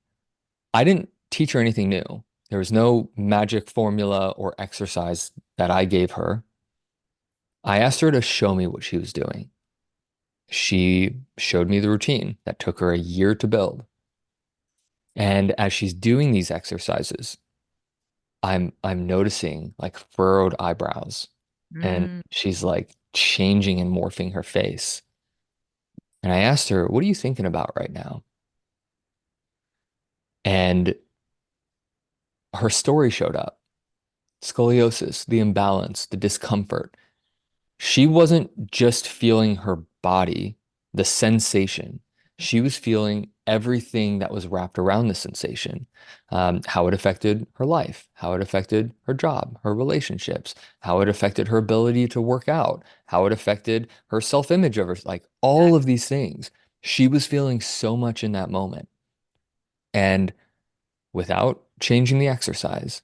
Speaker 2: I didn't teach her anything new. There was no magic formula or exercise that I gave her. I asked her to show me what she was doing. She showed me the routine that took her a year to build. And as she's doing these exercises, I'm noticing like furrowed eyebrows, and
Speaker 1: Mm,
Speaker 2: she's like changing and morphing her face. And I asked her, "What are you thinking about right now?" And her story showed up. Scoliosis, the imbalance, the discomfort. She wasn't just feeling her body, the sensation. She was feeling everything that was wrapped around the sensation, how it affected her life, how it affected her job, her relationships, how it affected her ability to work out, how it affected her self-image of her, like all of these things. She was feeling so much in that moment. And without changing the exercise,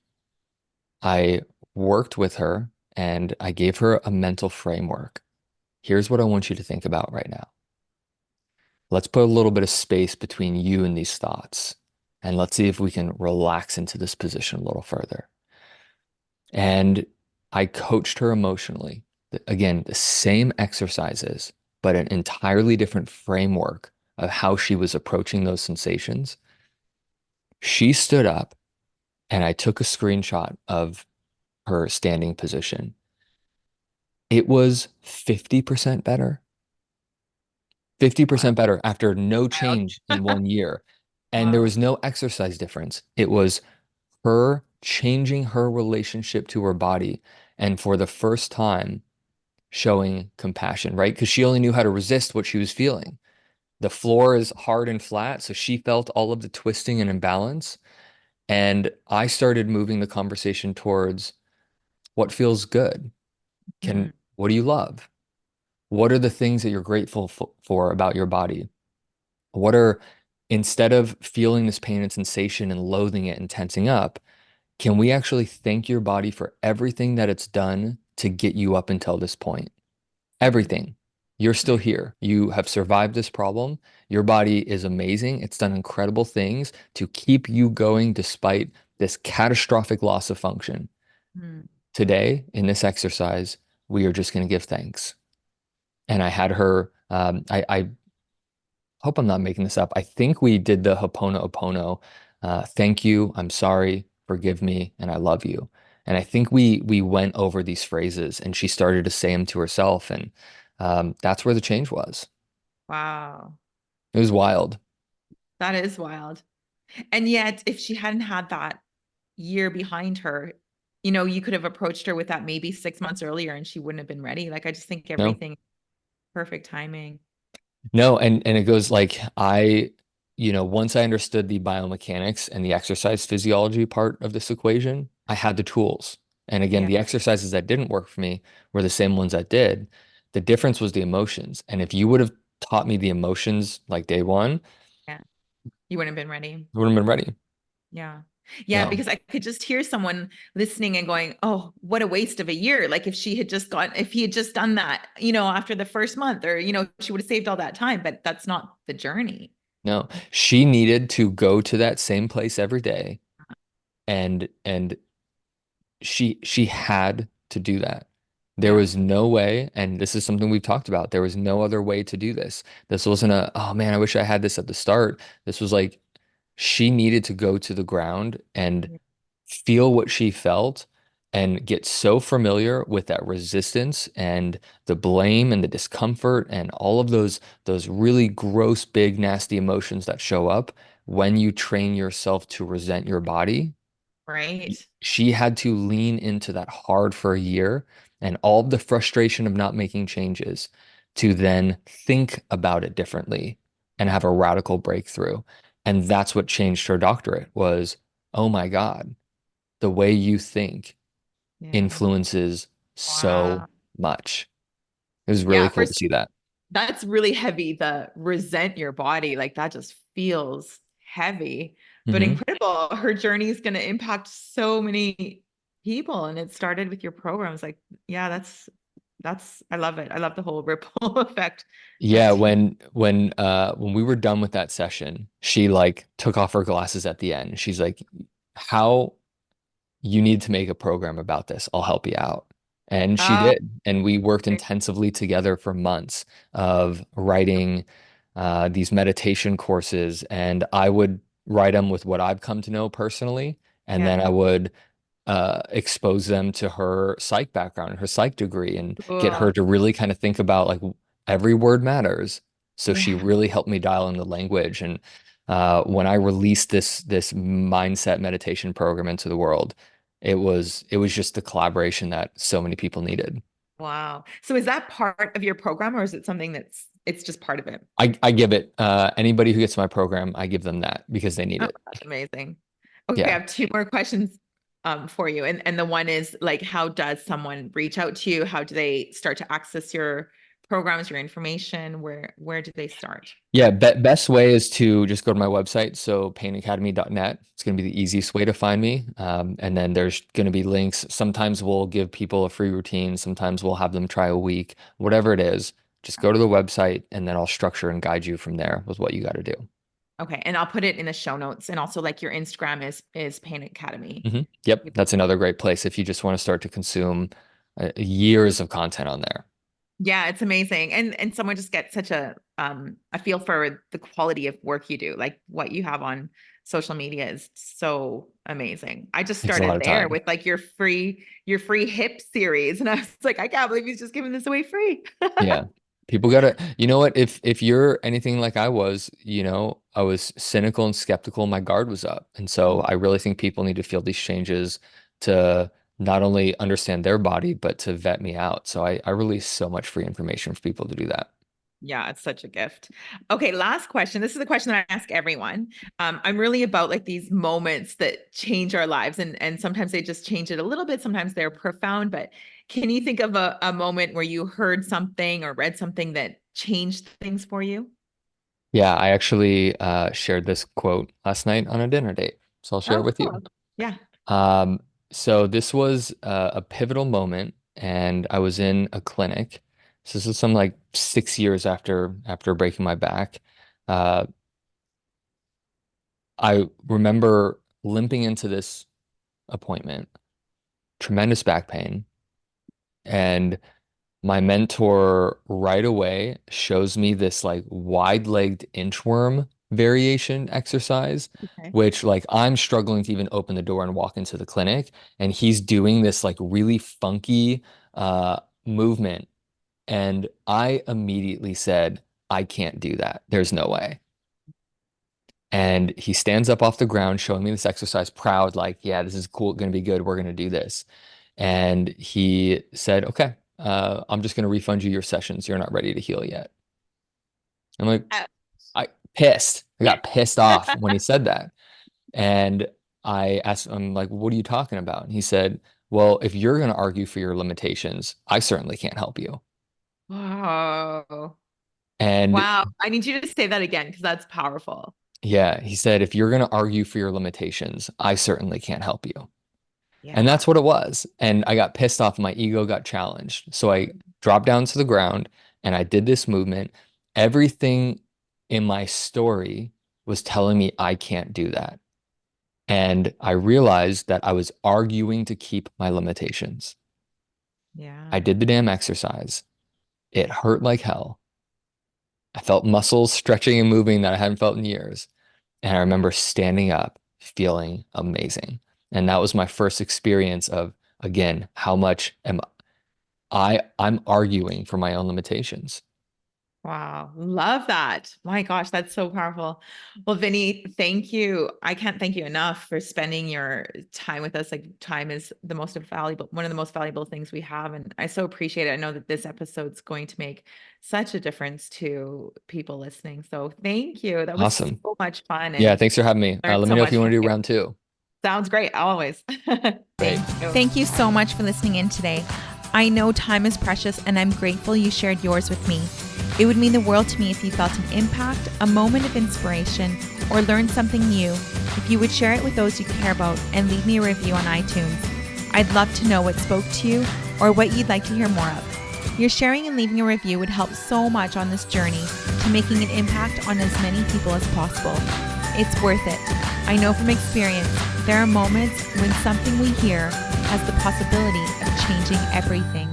Speaker 2: I worked with her and I gave her a mental framework. Here's what I want you to think about right now. Let's put a little bit of space between you and these thoughts. And let's see if we can relax into this position a little further. And I coached her emotionally. Again, the same exercises, but an entirely different framework of how she was approaching those sensations. She stood up and I took a screenshot of her standing position. It was 50% better.
Speaker 1: wow.
Speaker 2: 50% better after no change in 1 year. And there
Speaker 1: Wow.
Speaker 2: was no exercise difference. It was her changing her relationship to her body. And for the first time, showing compassion, right? Because she only knew how to resist what she was feeling. The floor is hard and flat. So she felt all of the twisting and imbalance. And I started moving the conversation towards what feels good.
Speaker 1: Mm,
Speaker 2: What do you love? What are the things that you're grateful for about your body? What are, instead of feeling this pain and sensation and loathing it and tensing up, can we actually thank your body for everything that it's done to get you up until this point? Everything. You're still
Speaker 1: right.
Speaker 2: here. You have survived this problem. Your body is amazing. It's done incredible things to keep you going despite this catastrophic loss of function.
Speaker 1: Mm,
Speaker 2: Today, in this exercise, we are just going to give thanks. And I had her, I hope I'm not making this up. I think we did the Ho'oponopono. Thank you, I'm sorry, forgive me, and I love you. And I think we went over these phrases, and she started to say them to herself, and that's where the change was.
Speaker 1: wow.
Speaker 2: It was wild.
Speaker 1: That is wild. And yet, if she hadn't had that year behind her, you could have approached her with that maybe 6 months earlier and she wouldn't have been ready. Like, I just think
Speaker 2: No,
Speaker 1: everything perfect timing.
Speaker 2: no, and it goes like once I understood the biomechanics and the exercise physiology part of this equation, I had the tools. And again,
Speaker 1: Yeah.
Speaker 2: the exercises that didn't work for me were the same ones that did. The difference was the emotions. And if you would have taught me the emotions like day one,
Speaker 1: Yeah. You wouldn't have been ready.
Speaker 2: I wouldn't have been ready.
Speaker 1: Yeah. Yeah,
Speaker 2: No,
Speaker 1: because I could just hear someone listening and going, "Oh, what a waste of a year." Like if he had just done that, after the first month, or, she would have saved all that time, but that's not the journey.
Speaker 2: no. She needed to go to that same place every day, and she had to do that. There
Speaker 1: Yeah.
Speaker 2: was no way, and this is something we've talked about. There was no other way to do this. This wasn't a, oh man, I wish I had this at the start. This was like she needed to go to the ground and feel what she felt and get so familiar with that resistance and the blame and the discomfort and all of those really gross, big, nasty emotions that show up when you train yourself to resent your body.
Speaker 1: Right.
Speaker 2: She had to lean into that hard for a year and all of the frustration of not making changes to then think about it differently and have a radical breakthrough. And that's what changed her doctorate was, oh my God, the way you think
Speaker 1: Yeah.
Speaker 2: influences so
Speaker 1: Wow.
Speaker 2: much. It was really
Speaker 1: Yeah.
Speaker 2: cool to see that.
Speaker 1: That's really heavy. The resent your body, like that just feels heavy, but
Speaker 2: Hmm.
Speaker 1: incredible. Her journey is going to impact so many people. And it started with your programs. Like, yeah, I love it. I love the whole ripple effect
Speaker 2: Yeah,
Speaker 1: that's huge.
Speaker 2: when we were done with that session, she like took off her glasses at the end. She's like, "How you need to make a program about this. I'll help you out." And she
Speaker 1: Oh,
Speaker 2: did. And we worked intensively together for months of writing these meditation courses. And I would write them with what I've come to know personally. And then
Speaker 1: yeah.
Speaker 2: I would expose them to her psych background, her psych degree, and get her
Speaker 1: Cool.
Speaker 2: to really kind of think about like every word matters. So she
Speaker 1: Yeah.
Speaker 2: really helped me dial in the language. And when I released this mindset meditation program into the world, it was just the collaboration that so many people needed.
Speaker 1: Wow. So is that part of your program, or is it something it's just part of it?
Speaker 2: I give it anybody who gets my program, I give them that because they need
Speaker 1: Oh,
Speaker 2: it.
Speaker 1: that's amazing. Okay, I
Speaker 2: Yeah.
Speaker 1: have two more questions for you. And the one is like, how does someone reach out to you? How do they start to access your programs, your information? Where do they start?
Speaker 2: Yeah, best way is to just go to my website. So painacademy.net. It's going to be the easiest way to find me. And then there's going to be links. Sometimes we'll give people a free routine. Sometimes we'll have them try a week, whatever it is. Just go to the website and then I'll structure and guide you from there with what you got to do.
Speaker 1: Okay, and I'll put it in the show notes. And also like your Instagram is Pain Academy.
Speaker 2: Yep, that's another great place if you just want to start to consume years of content on there.
Speaker 1: Yeah, it's amazing. And someone just gets such a feel for the quality of work you do. Like what you have on social media is so amazing. I just
Speaker 2: Takes a lot
Speaker 1: started
Speaker 2: of
Speaker 1: there
Speaker 2: time.
Speaker 1: with like your free hip series. And I was like, I can't believe he's just giving this away free.
Speaker 2: Yeah. People gotta, you know what? If you're anything like I was, I was cynical and skeptical, my guard was up. And so I really think people need to feel these changes to not only understand their body, but to vet me out. So I release so much free information for people to do that.
Speaker 1: Yeah, it's such a gift. Okay, last question. This is the question that I ask everyone. I'm really about like these moments that change our lives, and sometimes they just change it a little bit. Sometimes they're profound, but can you think of a moment where you heard something or read something that changed things for you?
Speaker 2: Yeah, I actually shared this quote last night on a dinner date. So I'll share it
Speaker 1: Oh,
Speaker 2: with you.
Speaker 1: cool. Yeah.
Speaker 2: Um, so this was a pivotal moment, and I was in a clinic. So this is some like 6 years after breaking my back. Uh, I remember limping into this appointment, tremendous back pain, and my mentor right away shows me this like wide-legged inchworm variation exercise,
Speaker 1: Okay.
Speaker 2: which like I'm struggling to even open the door and walk into the clinic, and he's doing this like really funky movement, and I immediately said, I can't do that. There's no way. And he stands up off the ground, showing me this exercise, proud, like, yeah, this is cool, gonna be good. We're gonna do this. And he said, okay, I'm just gonna refund you your sessions. You're not ready to heal yet. I'm like,
Speaker 1: Uh,
Speaker 2: I pissed. I got pissed off when he said that. And I asked him, like, what are you talking about? And he said, well, if you're gonna argue for your limitations, I certainly can't help you.
Speaker 1: Wow.
Speaker 2: And
Speaker 1: Wow. I need you to say that again because that's powerful.
Speaker 2: Yeah, he said, if you're going to argue for your limitations, I certainly can't help you. And
Speaker 1: Yeah.
Speaker 2: that's what it was. And I got pissed off. My ego got challenged. So I dropped down to the ground and I did this movement. Everything in my story was telling me I can't do that. And I realized that I was arguing to keep my limitations.
Speaker 1: Yeah.
Speaker 2: I did the damn exercise. It hurt like hell. I felt muscles stretching and moving that I hadn't felt in years. And I remember standing up, feeling amazing. And that was my first experience of, again, how much am I'm arguing for my own limitations.
Speaker 1: Wow. Love that. My gosh, that's so powerful. Well, Vinny, thank you. I can't thank you enough for spending your time with us. Like time is the most valuable, one of the most valuable things we have. And I so appreciate it. I know that this episode's going to make such a difference to people listening. So thank you. That was
Speaker 2: Awesome.
Speaker 1: so much fun
Speaker 2: Yeah,
Speaker 1: and
Speaker 2: thanks for having me.
Speaker 1: learned
Speaker 2: Let me
Speaker 1: so
Speaker 2: know if
Speaker 1: much
Speaker 2: you want
Speaker 1: from
Speaker 2: to do
Speaker 1: you.
Speaker 2: round two.
Speaker 1: Sounds great. Always.
Speaker 2: Great.
Speaker 1: Thank you.
Speaker 3: Thank you so much for listening in today. I know time is precious and I'm grateful you shared yours with me. It would mean the world to me if you felt an impact, a moment of inspiration, or learned something new. If you would share it with those you care about and leave me a review on iTunes. I'd love to know what spoke to you or what you'd like to hear more of. Your sharing and leaving a review would help so much on this journey to making an impact on as many people as possible. It's worth it. I know from experience, there are moments when something we hear has the possibility of changing everything.